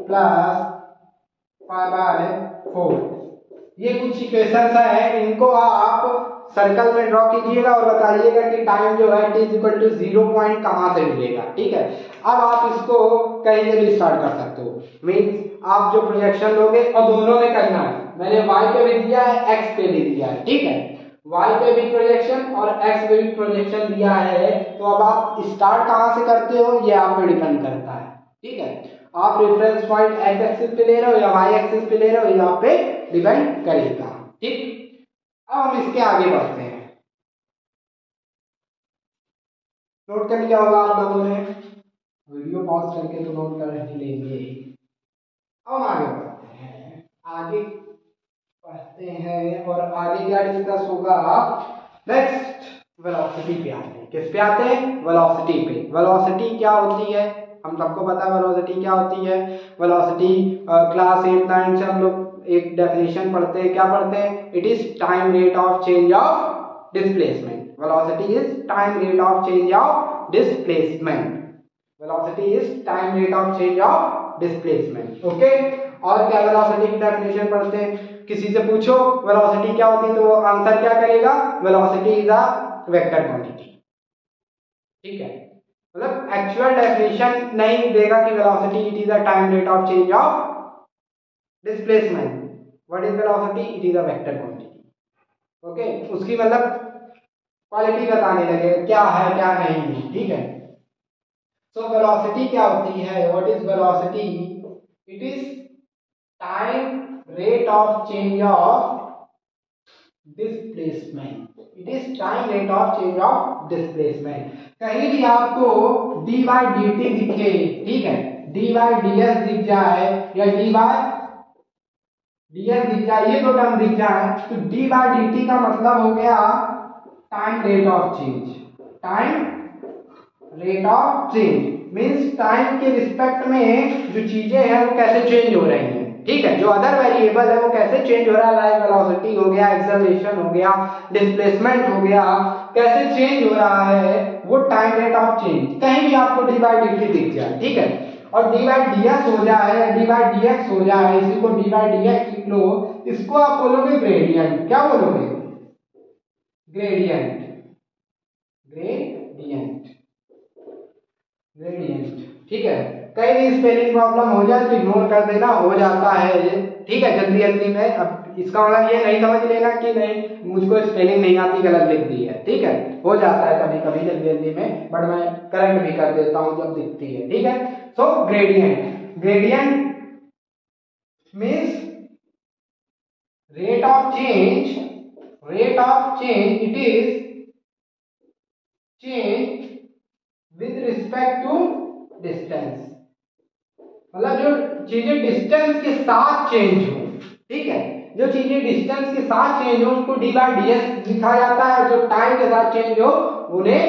Speaker 1: plus pi by 4। ये कुछ equations है, इनको आप circle में ड्रॉ कीजिएगा और बताइएगा कि टाइम जो है t इक्वल टू 0 पॉइंट कहाँ से मिलेगा। ठीक है, अब आप इसको कहीं से भी स्टार्ट कर सकते हो, मींस आप जो प्रोजेक्शन लोगे और दोनों में करना है, मैंने y पे भी दिया है x पे भी दिया है। ठीक है, y पे भी प्रोजेक्शन और x पे भी प्रोजेक्शन दिया है, तो अब आप स्टार्ट कहाँ से करते हो ये आप पे डिपेंड करता है। ठीक है, आप रेफरेंस पॉइंट x एक्सिस पे ले रहे हो या y एक्सिस पे ले रहे हो, यहाँ पे डिपेंड करेगा। ठीक, अब हम इसके आगे बढ़ते हैं। नोट कर लिया होगा आप लोगों ने, वीडियो पॉज करके तो नोट कर ही लेंगे। अब हम आगे बढ़ते हैं, आगे पढ़ते हैं और आगे क्या डिस्कस होगा। नेक्स्ट वेलोसिटी पे आते हैं। किस पे आते हैं? वेलोसिटी पे। वेलोसिटी क्या होती है हम सबको पता है, वेलोसिटी क्या होती है। वेलोसिटी क्लास 8 9 से हम लोग एक डेफिनेशन पढ़ते हैं, क्या पढ़ते हैं? It is time rate of change of displacement. Velocity is time rate of change of displacement. Velocity is time rate of change of displacement. Okay, और क्या वेलोसिटी की डेफिनेशन पढ़ते हैं। किसी से पूछो वेलोसिटी क्या होती है तो वो आंसर क्या करेगा? Velocity is a vector quantity. ठीक है, मतलब एक्चुअल डेफिनेशन नहीं देगा कि velocity it is a time rate of change of displacement. What is velocity? It is a vector quantity. Okay, उसकी मतलब क्वालिटी बताने लगे क्या है क्या नहीं। ठीक है, सो वेलोसिटी क्या होती है? What is velocity? It is time rate of change of displacement. It is time rate of change of displacement. कहीं भी आपको डी बाई डी टी दिखे, ठीक है, डी बाई डी एस दिख जाए या डी बाई डी एस दिख जाए, ये दो टर्म दिख जाए, तो डी बाई डी टी का मतलब हो गया time rate of change. Time rate of change means time के रिस्पेक्ट में जो चीजें हैं वो कैसे चेंज हो रही हैं। ठीक है, जो अदर वेरिएबल है वो कैसे चेंज हो रहा है, लाइक वेलोसिटी हो गया, एक्सेलरेशन हो गया, डिस्प्लेसमेंट हो गया, कैसे चेंज हो रहा है वो टाइम रेट ऑफ चेंज। कहीं भी आपको डी बाई डी टी दिख जाए, ठीक है, और डी बाई डी एस हो जाए या डी बाई डी एक्स हो जाए, इसी को डी बाई डी एक्स लिख लो, इसको आप बोलोगे ग्रेडियंट। क्या बोलोगे? ग्रेडियंट। Gradient, gradient. ठीक है, कहीं भी स्पेलिंग प्रॉब्लम हो जाए तो इग्नोर कर देना, हो जाता है ये। ठीक है, जल्दी जल्दी में। अब इसका मतलब ये नहीं समझ लेना कि नहीं मुझको स्पेलिंग नहीं आती, गलत लिख दी है। ठीक है, हो जाता है कभी कभी जल्दी जल्दी में, बट मैं करेक्ट भी कर देता हूं जब दिखती है। ठीक है, so gradient. Gradient means rate of change. Rate of change, it is change with respect to distance. मतलब जो चीजें डिस्टेंस के साथ चेंज हो, ठीक है, जो चीजें डिस्टेंस के साथ चेंज हो उनको डी बाई डी एस लिखा जाता है, जो टाइम के साथ चेंज हो उन्हें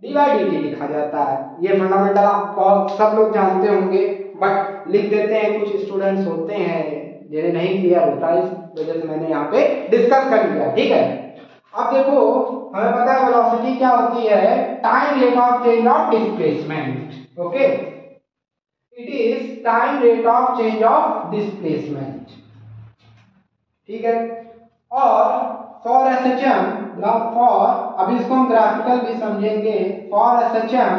Speaker 1: डी बाई डी टी लिखा जाता है। ये फंडामेंटल आप सब लोग जानते होंगे, बट लिख देते हैं, कुछ स्टूडेंट्स होते हैं जिन्हें नहीं क्लियर होता, इस वजह से मैंने यहाँ पे डिस्कस कर लिया। ठीक है, अब देखो हमें पता है वेलोसिटी क्या होती है? Time rate of change of displacement. Okay, it is time rate of change of displacement. ठीक है, और फॉर एसएचएम, नाउ फॉर, अभी इसको हम ग्राफिकल भी समझेंगे। For SHM,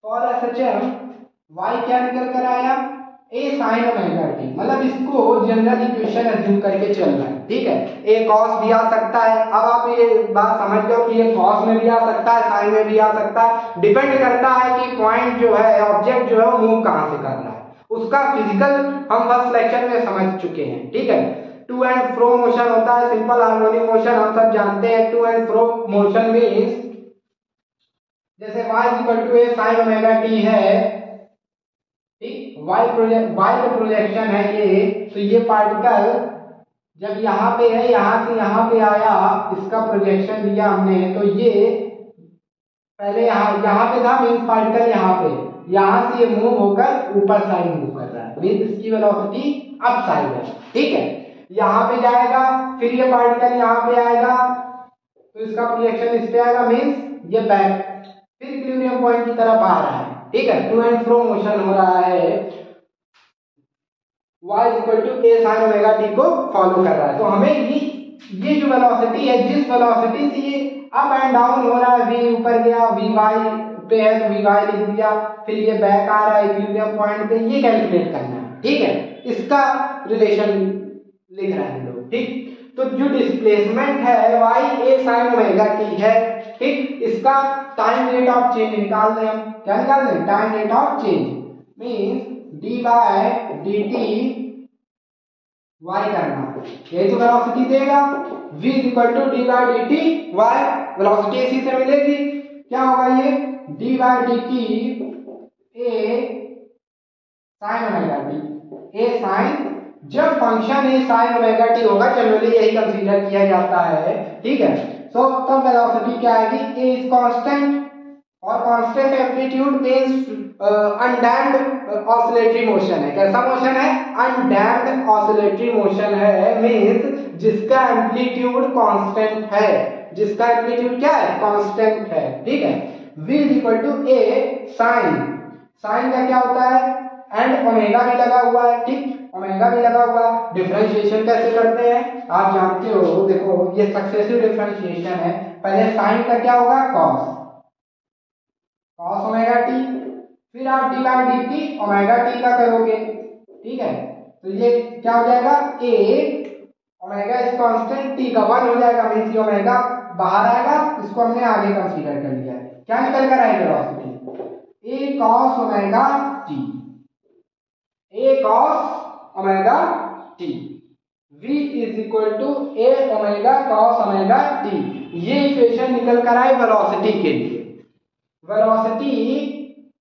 Speaker 1: for SHM y क्या निकल कर आया? ए साइन ओमेगा टी, मतलब इसको जनरल इक्वेशन एज्यूम करके चल रहा है, ठीक है। ए कॉस भी आ सकता है। अब आप ये बात समझ लो कि ये कॉस में भी आ सकता है, साइन में भी आ सकता है, डिपेंड करता है कि पॉइंट जो है, ऑब्जेक्ट जो है वो मूव कहां से कर रहा है। उसका फिजिकल हम फर्स्ट लेक्चर में समझ चुके हैं, ठीक है। टू एंड फ्रो मोशन होता है, सिंपल हार्मोनिक मोशन हम सब जानते हैं। To and fro motion means जैसे y equal to a sine omega t है, ठीक, y का प्रोजेक्शन है ये, तो ये पार्टिकल जब यहाँ पे है, यहाँ से यहाँ पे आया, इसका प्रोजेक्शन लिया हमने, तो ये पहले यहाँ पे था, मींस पार्टिकल यहाँ पे, यहाँ से ये मूव होकर ऊपर साइड मूव कर रहा है, मींस इसकी वेलोसिटी अप साइड है, ठीक है। यहाँ पे जाएगा, फिर ये पार्टिकल यहाँ पे आएगा, तो इसका प्रोजेक्शन इस पे आएगा, मींस ये बैक, फिर इक्विलिब्रियम पॉइंट की तरफ आ रहा है, ठीक है। टू एंड फ्रो मोशन हो रहा है, y equal to a sine omega t को फॉलो कर रहा है। तो हमें ये जो वेलोसिटी है, जिस वेलोसिटी से ये अप एंड डाउन हो रहा है, v ऊपर गया, vy पे है तो vy लिख दिया, फिर ये बैक आ रहा है इक्विलिब्रियम पॉइंट पे, ये कैलकुलेट करना है, ठीक है। इसका रिलेशन लिख रहे हैं लोग, ठीक। तो जो डिस्प्लेसमेंट है y ए साइन ओमेगा टी है, ठीक, इसका टाइम रेट ऑफ चेंज निकाल दें हम। क्या निकाल दें? Time rate of change means d by d t y करना, यही तो वेलोसिटी देगा। v equal to d by d t y, velocity इसी से मिलेगी। क्या होगा ये? D by d t a sine omega t, a sine, जब function a sine omega t होगा, जनरली यही कंसीडर किया जाता है, ठीक है। सो तब वेलोसिटी क्या आएगी? ए इज कांस्टेंट, और constant amplitude means undamped oscillatory motion है। कैसा मोशन है? अनडैम्प्ड ऑसिलेटरी मोशन है, मींस जिसका एम्पलीट्यूड कांस्टेंट है, जिसका एम्पलीट्यूड क्या है? कांस्टेंट है, ठीक है। v is equal to a sine, sine का क्या होता है? एंड ओमेगा भी लगा हुआ है, ठीक, ओमेगा भी लगा हुआ है। डिफरेंशिएशन कैसे करते हैं आप जानते हो, देखो ये सक्सेसिव डिफरेंशिएशन है। पहले साइन का क्या होगा? कॉस, कॉस ओमेगा टी, फिर आप D by D T omega T का करोगे, ठीक है। तो ये क्या हो जाएगा? ए ओमेगा इज कांस्टेंट, टी का 1 हो जाएगा, मींस ये ओमेगा बाहर आएगा, इसको हमने आगे कंसीडर कर लिया है। क्या निकल कर आएगा? Velocity a cos omega t, a cos omega t, v is equal to a omega cos omega t. ये इक्वेशन निकल कर आए वेलोसिटी के लिए। Velocity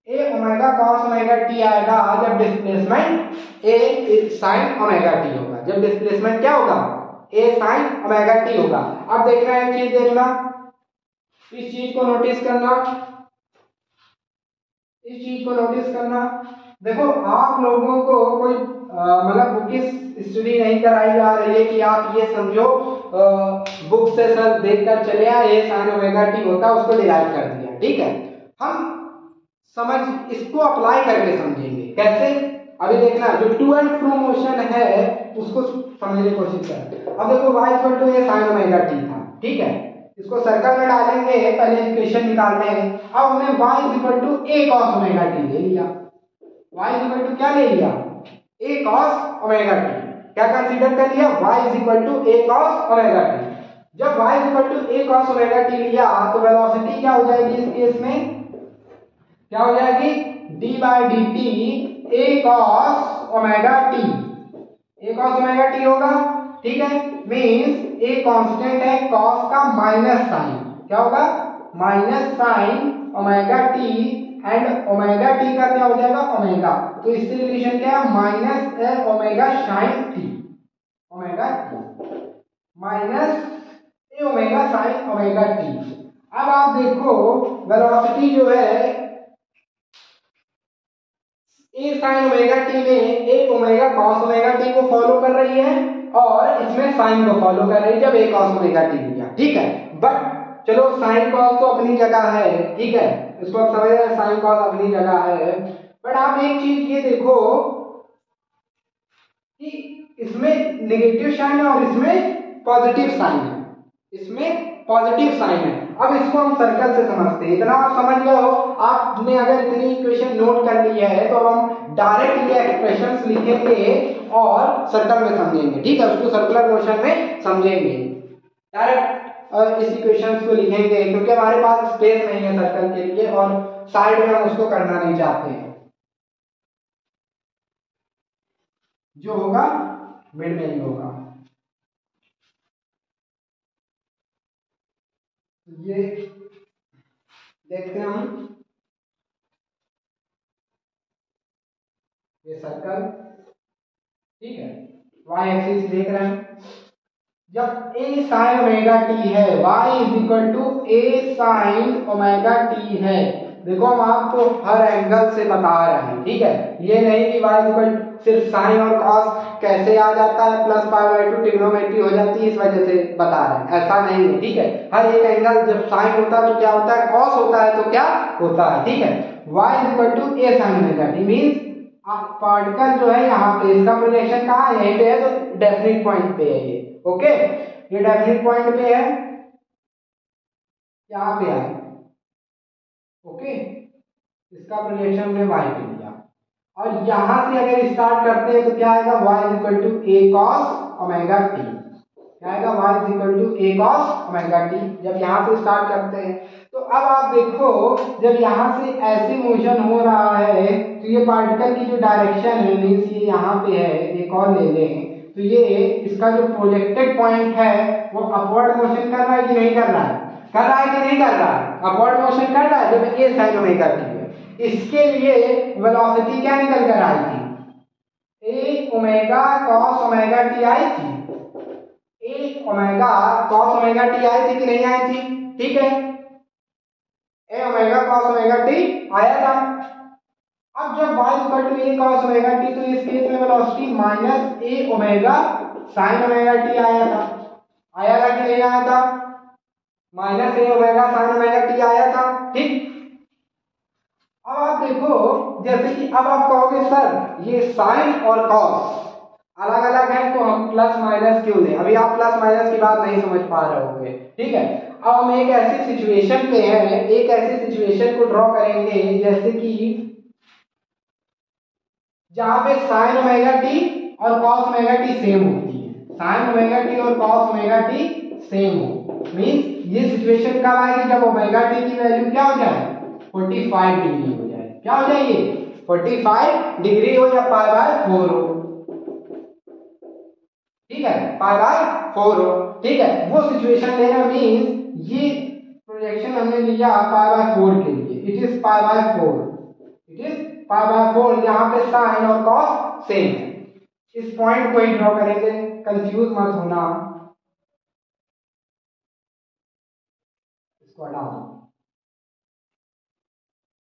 Speaker 1: a omega cos omega t आएगा जब displacement a sine omega t होगा। जब डिस्प्लेसमेंट क्या होगा? ए साइन ओमेगा टी होगा। अब देखना एक चीज, देखना इस चीज को नोटिस करना, इस चीज को नोटिस करना। देखो आप लोगों को कोई मतलब बुक स्टडी नहीं कराई जा रही है कि आप ये समझो बुक से सर देखकर चले आए ये साइन ओमेगा टी होता है, उसको डिराइव कर दिया, ठीक है। हम समझ इसको अप्लाई करके समझेंगे कैसे। अभी देखना जो टू एंड फ्रो मोशन है उसको समझने की कोशिश कर। अब देखो y equal to a sine omega t था, ठीक है, इसको सर्कल में डालेंगे, पहले इक्वेशन निकालते हैं। अब हमने y is equal to a cos omega t ले लिया, y इज इक्वल टू क्या ले लिया? A cos omega t. क्या कंसीडर कर लिया? y is equal to a cos omega t. जब y is equal to a cos omega t लिया तो वेलोसिटी क्या हो जाएगी इस केस में? क्या हो जाएगी? d by D t a cos omega t, a cos omega t होगा, ठीक है। मींस ए कांस्टेंट है, कॉस का माइनस साइन क्या होगा? Minus sign omega T, and omega T का क्या हो जाएगा? ओमेगा। तो इससे रिलेशन क्या है? Minus omega sine t, omega t minus a omega sine omega t. अब आप देखो वेलोसिटी जो है ए साइन ओमेगा टी में ए ओमेगा कॉस ओमेगा टी को फॉलो कर रही है और इसमें साइन को फॉलो कर रही है जब ए कॉस ओमेगा टी लिया, ठीक है। बट चलो साइन कॉस तो अपनी जगह है, ठीक है, इसको आप समझ रहे हैं, साइन कॉस अपनी जगह है। बट आप एक चीज ये देखो कि इसमें नेगेटिव साइन है और इसमें पॉजिटिव साइन है, इसमें पॉजिटिव साइन है। अब इसको हम सर्कल से समझते हैं, इतना आप समझ गए हो। आपने अगर इतनी इक्वेशन नोट कर ली है तो अब हम डायरेक्ट ये एक्सप्रेशंस लिखेंगे और सर्कल में समझेंगे, ठीक है, उसको सर्कुलर मोशन में समझेंगे। डायरेक्ट इस इक्वेशंस को लिखेंगे क्योंकि हमारे पास स्पेस नहीं है सर्कल के लिए और साइड में हम उसको करना नहीं चाहते हैं। जो होगा मिड में ही होगा। ये देखते हैं हम, ये सर्कल, ठीक है, y एक्सिस देख रहे हैं। जब a sin ओमेगा t है, y is equal to a sin omega t है, देखो हम आपको हर एंगल से बता रहे हैं, ठीक है, ये नहीं कि y इक्वल सिर्फ साइन और कॉस कैसे आ जाता है, प्लस पाई बाई 2 ट्रिग्नोमेट्री हो जाती है इस वजह से बता रहे हैं, ऐसा नहीं है, ठीक है। हर एक एंगल जब साइन होता है तो क्या होता है, कॉस होता है तो क्या होता है, ठीक है। y is equal to a sin omega t means particle जो है यहाँ पे, इसका प्रोजेक्शन कहाँ है, यहीं पे है, तो डेफिनिट पॉइंट पे है ये, ओके, ये डेफिनिट पॉइंट पे है, यहाँ पे है, ओके, इसका प्रोजेक्शन हमने y पे लिया और यहां से अगर स्टार्ट करते हैं तो क्या आएगा, y is equal to a cos omega t, क्या आएगा, y is equal to a cos omega t। जब यहां से स्टार्ट करते हैं तो अब आप देखो, जब यहां से ऐसे मोशन हो रहा है तो ये पार्टिकल की जो डायरेक्शन है, मींस ये यहाँ पे है, एक और ले लें तो ये इसका जो प्रोजेक्टेड पॉइंट है वो अपवर्ड मोशन कर रहा है कि नहीं कर रहा है, कर रहा है कि नहीं कर रहा है, अपवर्ड मोशन कर रहा है जब a sin ओमेगा t है। इसके लिए वेलोसिटी क्या निकल कर आई थी, a omega cos omega t आई थी, a omega cos omega t आई थी कि नहीं आई थी, ठीक है, a omega cos omega t आया था। अब जब y equal to a cos omega t तो इस केस में velocity minus a omega sin omega t आया था, आया था कि नहीं आया था, minus a omega sin omega t आया था, ठीक। अब आप देखो, जैसे कि अब आप कहोगे सर ये साइन और कॉस अलग अलग है तो हम प्लस माइनस क्यों लें, अभी आप प्लस माइनस की बात नहीं समझ पा रहे होंगे, ठीक है। अब हम एक ऐसी सिचुएशन पे हैं, एक ऐसी सिचुएशन को ड्रॉ करेंगे जैसे कि जहां पे साइन ओमेगा टी और कॉस ओमेगा टी सेम होती है, साइन ओमेगा टी और कॉस ओमेगा टी सेम हो, मींस ये सिचुएशन कब आएगी, जब ओमेगा टी की वैल्यू क्या हो जाए, 45 डिग्री हो जाए, क्या हो जाए ये 45 डिग्री हो या पाई बाय 4 हो, ठीक है, पाई बाय 4 हो, ठीक है, वो सिचुएशन लेना, मींस ये प्रोजेक्शन हमने लिया पाई बाय 4 के लिए, it is pi by 4, it is pi by 4, यहाँ पे साइन और कॉस सेम है। इस पॉइंट को ही ड्रॉ करेंगे, कंफ्यूज मत होना, इसको हटा दो,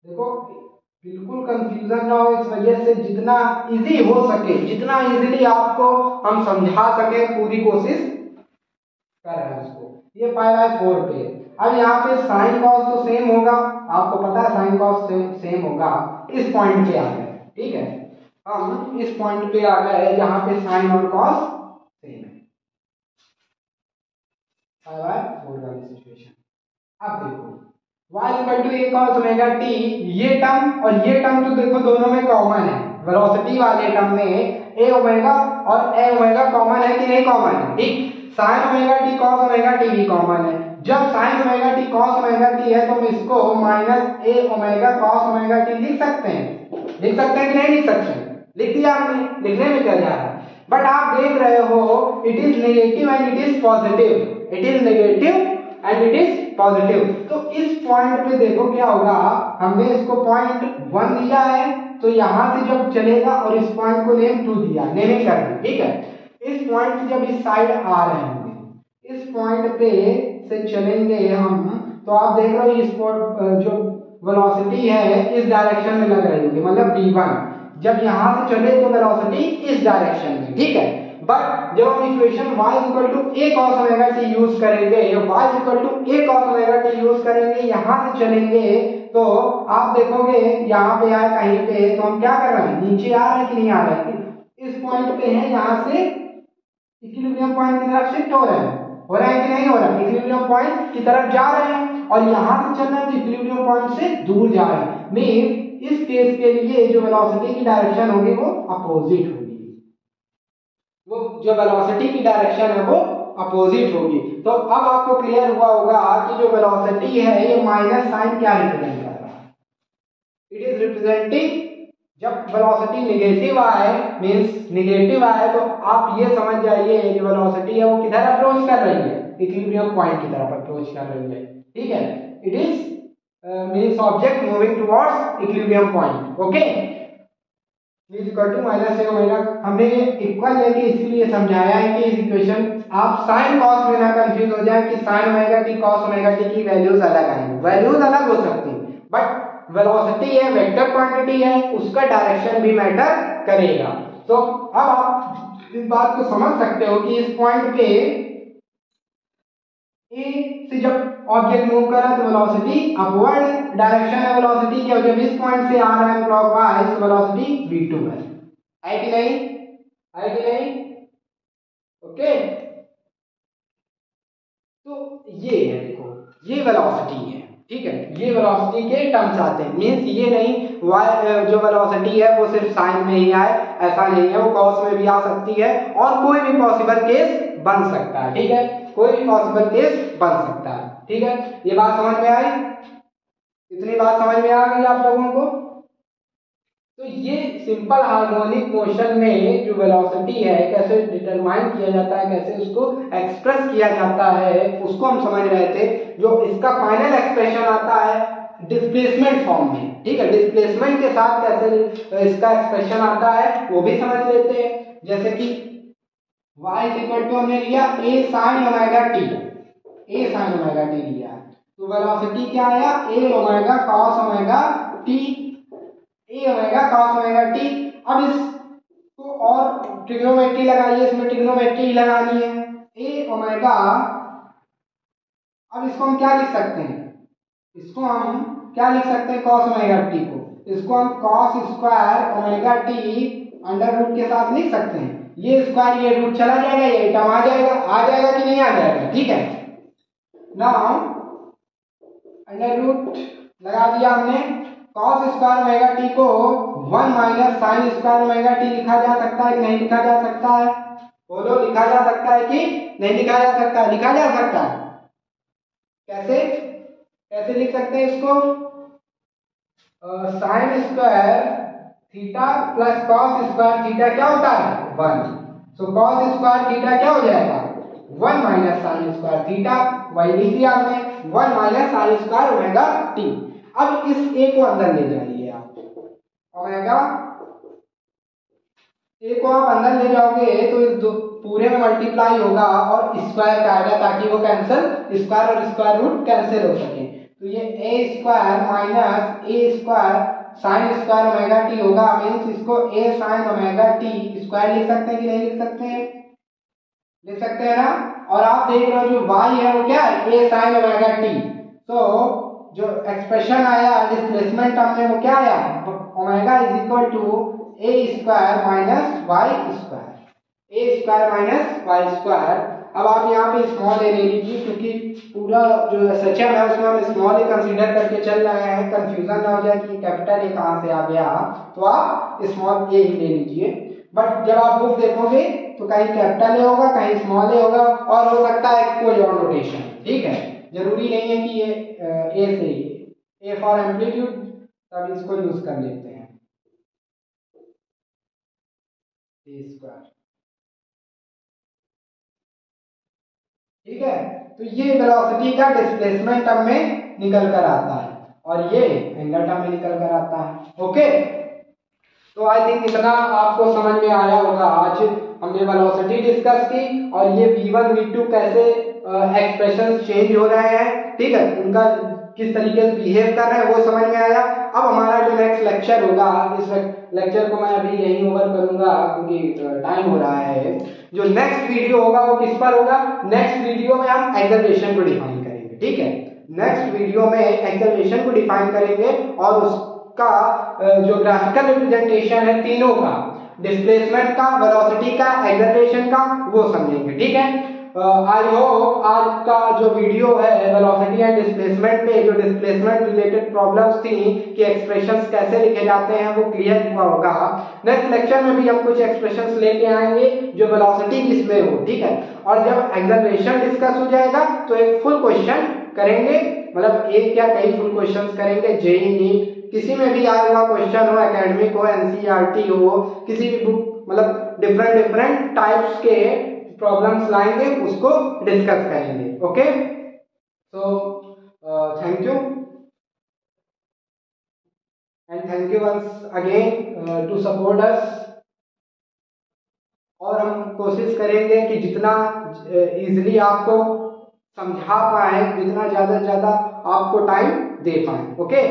Speaker 1: देखो बिल्कुल कंफ्यूजन ना हो, इस वजह से जितना इजी हो सके, जितना इजीली आपको हम समझा सके पूरी कोशिश कर रहे हैं उसको। ये पाई बाय 4 पे, अब यहाँ पे साइन कॉस तो सेम होगा, आपको पता है साइन कॉस सेम होगा, इस पॉइंट पे आ गए, ठीक है, हम इस पॉइंट पे आ गए जहां पे साइन और कॉस सेम है, पाई बाय 4 वाली सिचुएशन। अब देखो y equal to a cos omega t, ये टर्म और ये टर्म तो देखो दोनों में कॉमन है, वेलोसिटी वाले टर्म में a ओमेगा और a ओमेगा कॉमन है कि नहीं कॉमन है, ठीक, sin omega t cos omega t भी कॉमन है, जब sin omega t cos omega t है तो हम इसको minus a omega cos omega t लिख सकते हैं, लिख सकते हैं कि नहीं लिख सकते, लिख दिया हमने, लिखने में क्या जा रहा है, बट आप देख रहे हो it is negative and it is positive, it is negative and it is positive, तो इस पॉइंट पे देखो क्या होगा, हमने इसको पॉइंट 1 दिया है तो यहां से जब चलेगा और इस पॉइंट को नेम 2 दिया, नेमिंग कर दी, ठीक है, इस पॉइंट से जब इस साइड आ रहे होंगे, इस पॉइंट पे से चलेंगे हम, तो आप देख रहे हो इस जो वेलोसिटी है इस डायरेक्शन में लग रही होगी, मतलब v1, जब यहां से चले तो वेलोसिटी इस डायरेक्शन में, ठीक है, बट जब हम equation y equal to a cos omega t use करेंगे, y equal to a cos omega t use करेंगे, यहां से चलेंगे तो आप देखोगे यहाँ पे आए कहीं पे, तो हम क्या कर रहे हैं, नीचे आ रहे हैं कि नहीं आ रहे हैं, इस पॉइंट पे है, यहाँ से इक्विलिब्रियम पॉइंट की तरफ शिफ्ट हो रहे हैं, हो रहा है कि नहीं हो रहा है, इक्विलिब्रियम पॉइंट की तरफ जा रहे हैं और यहाँ से चल रहे हैं तो इक्विलिब्रियम पॉइंट से दूर जा रहे हैं, मींस इस केस के लिए जो वेलोसिटी की डायरेक्शन होगी वो अपोजिट होगी, वो जो वेलोसिटी की डायरेक्शन है वो अपोजिट होगी। तो अब आपको क्लियर हुआ होगा कि जो वेलोसिटी है ये माइनस साइन क्या रिप्रेजेंट कर रहा है, इट इज रिप्रेजेंटिंग, जब वेलोसिटी नेगेटिव आए मींस नेगेटिव आए तो आप ये समझ जाइए जो वेलोसिटी है वो किधर अप्रोच कर रही है, इक्विलिब्रियम पॉइंट की तरफ अप्रोच कर रही है, ठीक है। It is means object moving towards equilibrium point, okay. Is equal to minus omega, हमने ये इक्वल लेके इसीलिए समझाया है कि इस इक्वेशन आप साइन कॉस में ना कंफ्यूज हो जाए कि sign omega T cos omega T की वैल्यूज अलग आएंगी, वैल्यूज अलग हो सकती हैं बट वेलोसिटी है, वेक्टर क्वांटिटी है, उसका डायरेक्शन भी मैटर करेगा। तो अब आप इस बात को समझ सकते हो कि इस पॉइंट पे ए से जब ऑब्जेक्ट मूव कर रहा है तो वेलोसिटी अपवर्ड डायरेक्शन है वेलोसिटी की, और जब इस पॉइंट से आ रहा है क्लॉकवाइज तो वेलोसिटी v2 है कि नहीं, है कि नहीं, ओके। तो ये है, देखो ये वेलोसिटी है, ठीक है, ये वेलोसिटी के टर्म्स आते हैं, मींस ये नहीं जो वेलोसिटी है वो सिर्फ साइन में ही आए, ऐसा नहीं है, वो कॉस में भी आ सकती है और कोई भी पॉसिबल केस बन सकता है, ठीक है, कोई भी पॉसिबल केस बन सकता है, ठीक है। ये बात समझ में आई, इतनी बात समझ में आ गई आप लोगों को। तो ये सिंपल हार्मोनिक मोशन में जो वेलोसिटी है कैसे डिटरमाइन किया जाता है, कैसे उसको एक्सप्रेस किया जाता है, उसको हम समझ रहे थे। जो इसका फाइनल एक्सप्रेशन आता है डिस्प्लेसमेंट फॉर्म में, ठीक है, डिस्प्लेसमेंट के साथ कैसे इसका एक्सप्रेशन आता है वो भी समझ लेते हैं। जैसे कि y इक्वल टू हमने लिया a sin omega t, a sin omega t लिया, तो वेलोसिटी क्या आया a omega cos omega t, a omega cos omega t। अब इसको और ट्रिग्नोमेट्री लगाइए, इसमें ट्रिग्नोमेट्री लगानी है a ओमेगा, अब इसको हम क्या लिख सकते हैं, इसको हम क्या लिख सकते हैं cos ओमेगा t को, इसको हम cos square omega t under root के साथ लिख सकते हैं, ये स्क्वायर ये रूट चला जाएगा, ये टर्म आ जाएगा कि नहीं आ जाएगा, ठीक है। नाउ अंडर रूट लगा दिया हमने, cos स्क्वायर ओमेगा t को 1 minus sine square omega t लिखा जा सकता है कि नहीं लिखा जा सकता है, बोलो लिखा जा सकता है कि नहीं लिखा जा सकता है, लिखा जा सकता है। कैसे कैसे लिख सकते हैं इसको, sine square theta plus cos square theta क्या होता है 1, सो कॉस स्क्वायर थीटा क्या हो जाएगा 1 माइनस साइन स्क्वायर थीटा, वही लिख दिया हमने 1 minus sine square omega t। अब इस a को अंदर ले जाइए आप, ओमेगा a को आप अंदर ले जाओगे तो इस पूरे में मल्टीप्लाई होगा और स्क्वायर का आएगा ताकि वो कैंसिल, स्क्वायर और स्क्वायर रूट कैंसिल हो सके, तो ये a square minus a square sine square omega t होगा, मींस इसको a sine omega t square लिख सकते हैं कि नहीं लिख सकते हैं, लिख सकते हैं ना। और आप देख रहे हो जो y है वो क्या है a साइन ओमेगा t, तो जो एक्सप्रेशन आया डिस्प्लेसमेंट टर्म में वो क्या आया omega is equal to a square minus y square, a square minus y square. अब आप यहाँ पे स्मॉल ए ले लीजिए क्योंकि पूरा जो सेक्शन है उसमें हम स्मॉल ए कंसीडर करके चल रहे हैं, कंफ्यूजन ना हो जाए कि कैपिटल ए कहाँ से आ गया, तो आप स्मॉल ए ही ले लीजिए। बट जब आप बुक देखोगे तो कहीं कैपिटल ए होगा कहीं स्मॉल ए होगा और हो सकता है कोई और नोटेशन, ठीक है, जरूरी नहीं है कि ये ए से ही, ए फॉर एम्पलीट्यूड तब इसको यूज कर लेते हैं ए स्क्वायर, ठीक है। तो ये वेलोसिटी का डिस्प्लेसमेंट टर्म में निकल कर आता है और ये एंगल टर्म में निकल कर आता है, ओके। तो आई थिंक इतना आपको समझ में आया होगा। आज हमने वेलोसिटी डिस्कस की और ये v1 v2 कैसे एक्सप्रेशंस चेंज हो रहे हैं, ठीक है, उनका किस तरीके से बिहेव कर रहे हैं वो समझ में आया। अब हमारा जो नेक्स्ट लेक्चर होगा, इस लेक्चर को मैं अभी यहीं ओवर करूंगा क्योंकि टाइम हो रहा है। जो नेक्स्ट वीडियो होगा वो किस पर होगा, नेक्स्ट वीडियो में हम एक्सेलरेशन को डिफाइन करेंगे, ठीक है, नेक्स्ट वीडियो में एक्सेलरेशन को डिफाइन करेंगे और उसका जो ग्राफिकल रिप्रेजेंटेशन है तीनों का, डिस्प्लेसमेंट का, वेलोसिटी का, एक्सेलरेशन का, वो समझेंगे, ठीक है। आई होप आज का जो वीडियो है वेलोसिटी एंड डिस्प्लेसमेंट पे जो डिस्प्लेसमेंट रिलेटेड प्रॉब्लम्स थी कि एक्सप्रेशंस कैसे लिखे जाते हैं वो क्लियर हुआ होगा। नेक्स्ट लेक्चर में भी हम कुछ एक्सप्रेशंस लेके आएंगे जो वेलोसिटी इसमें हो, ठीक है। और जब एक्सेलरेशन डिस्कस हो जाएगा तो एक फुल क्वेश्चन करेंगे, मतलब एक क्या कई फुल क्वेश्चंस करेंगे। जेईई नीट किसी में भी आया हुआ क्वेश्चन हो, एकेडमिक हो, एनसीईआरटी हो, किसी भी बुक, मतलब डिफरेंट टाइप्स के प्रॉब्लम्स लाएंगे, उसको डिस्कस करेंगे। Okay, so thank you and thank you once again to support us. और हम कोशिश करेंगे कि जितना इजीली आपको समझा पाए, जितना ज्यादा से ज्यादा आपको टाइम दे पाए। ओके।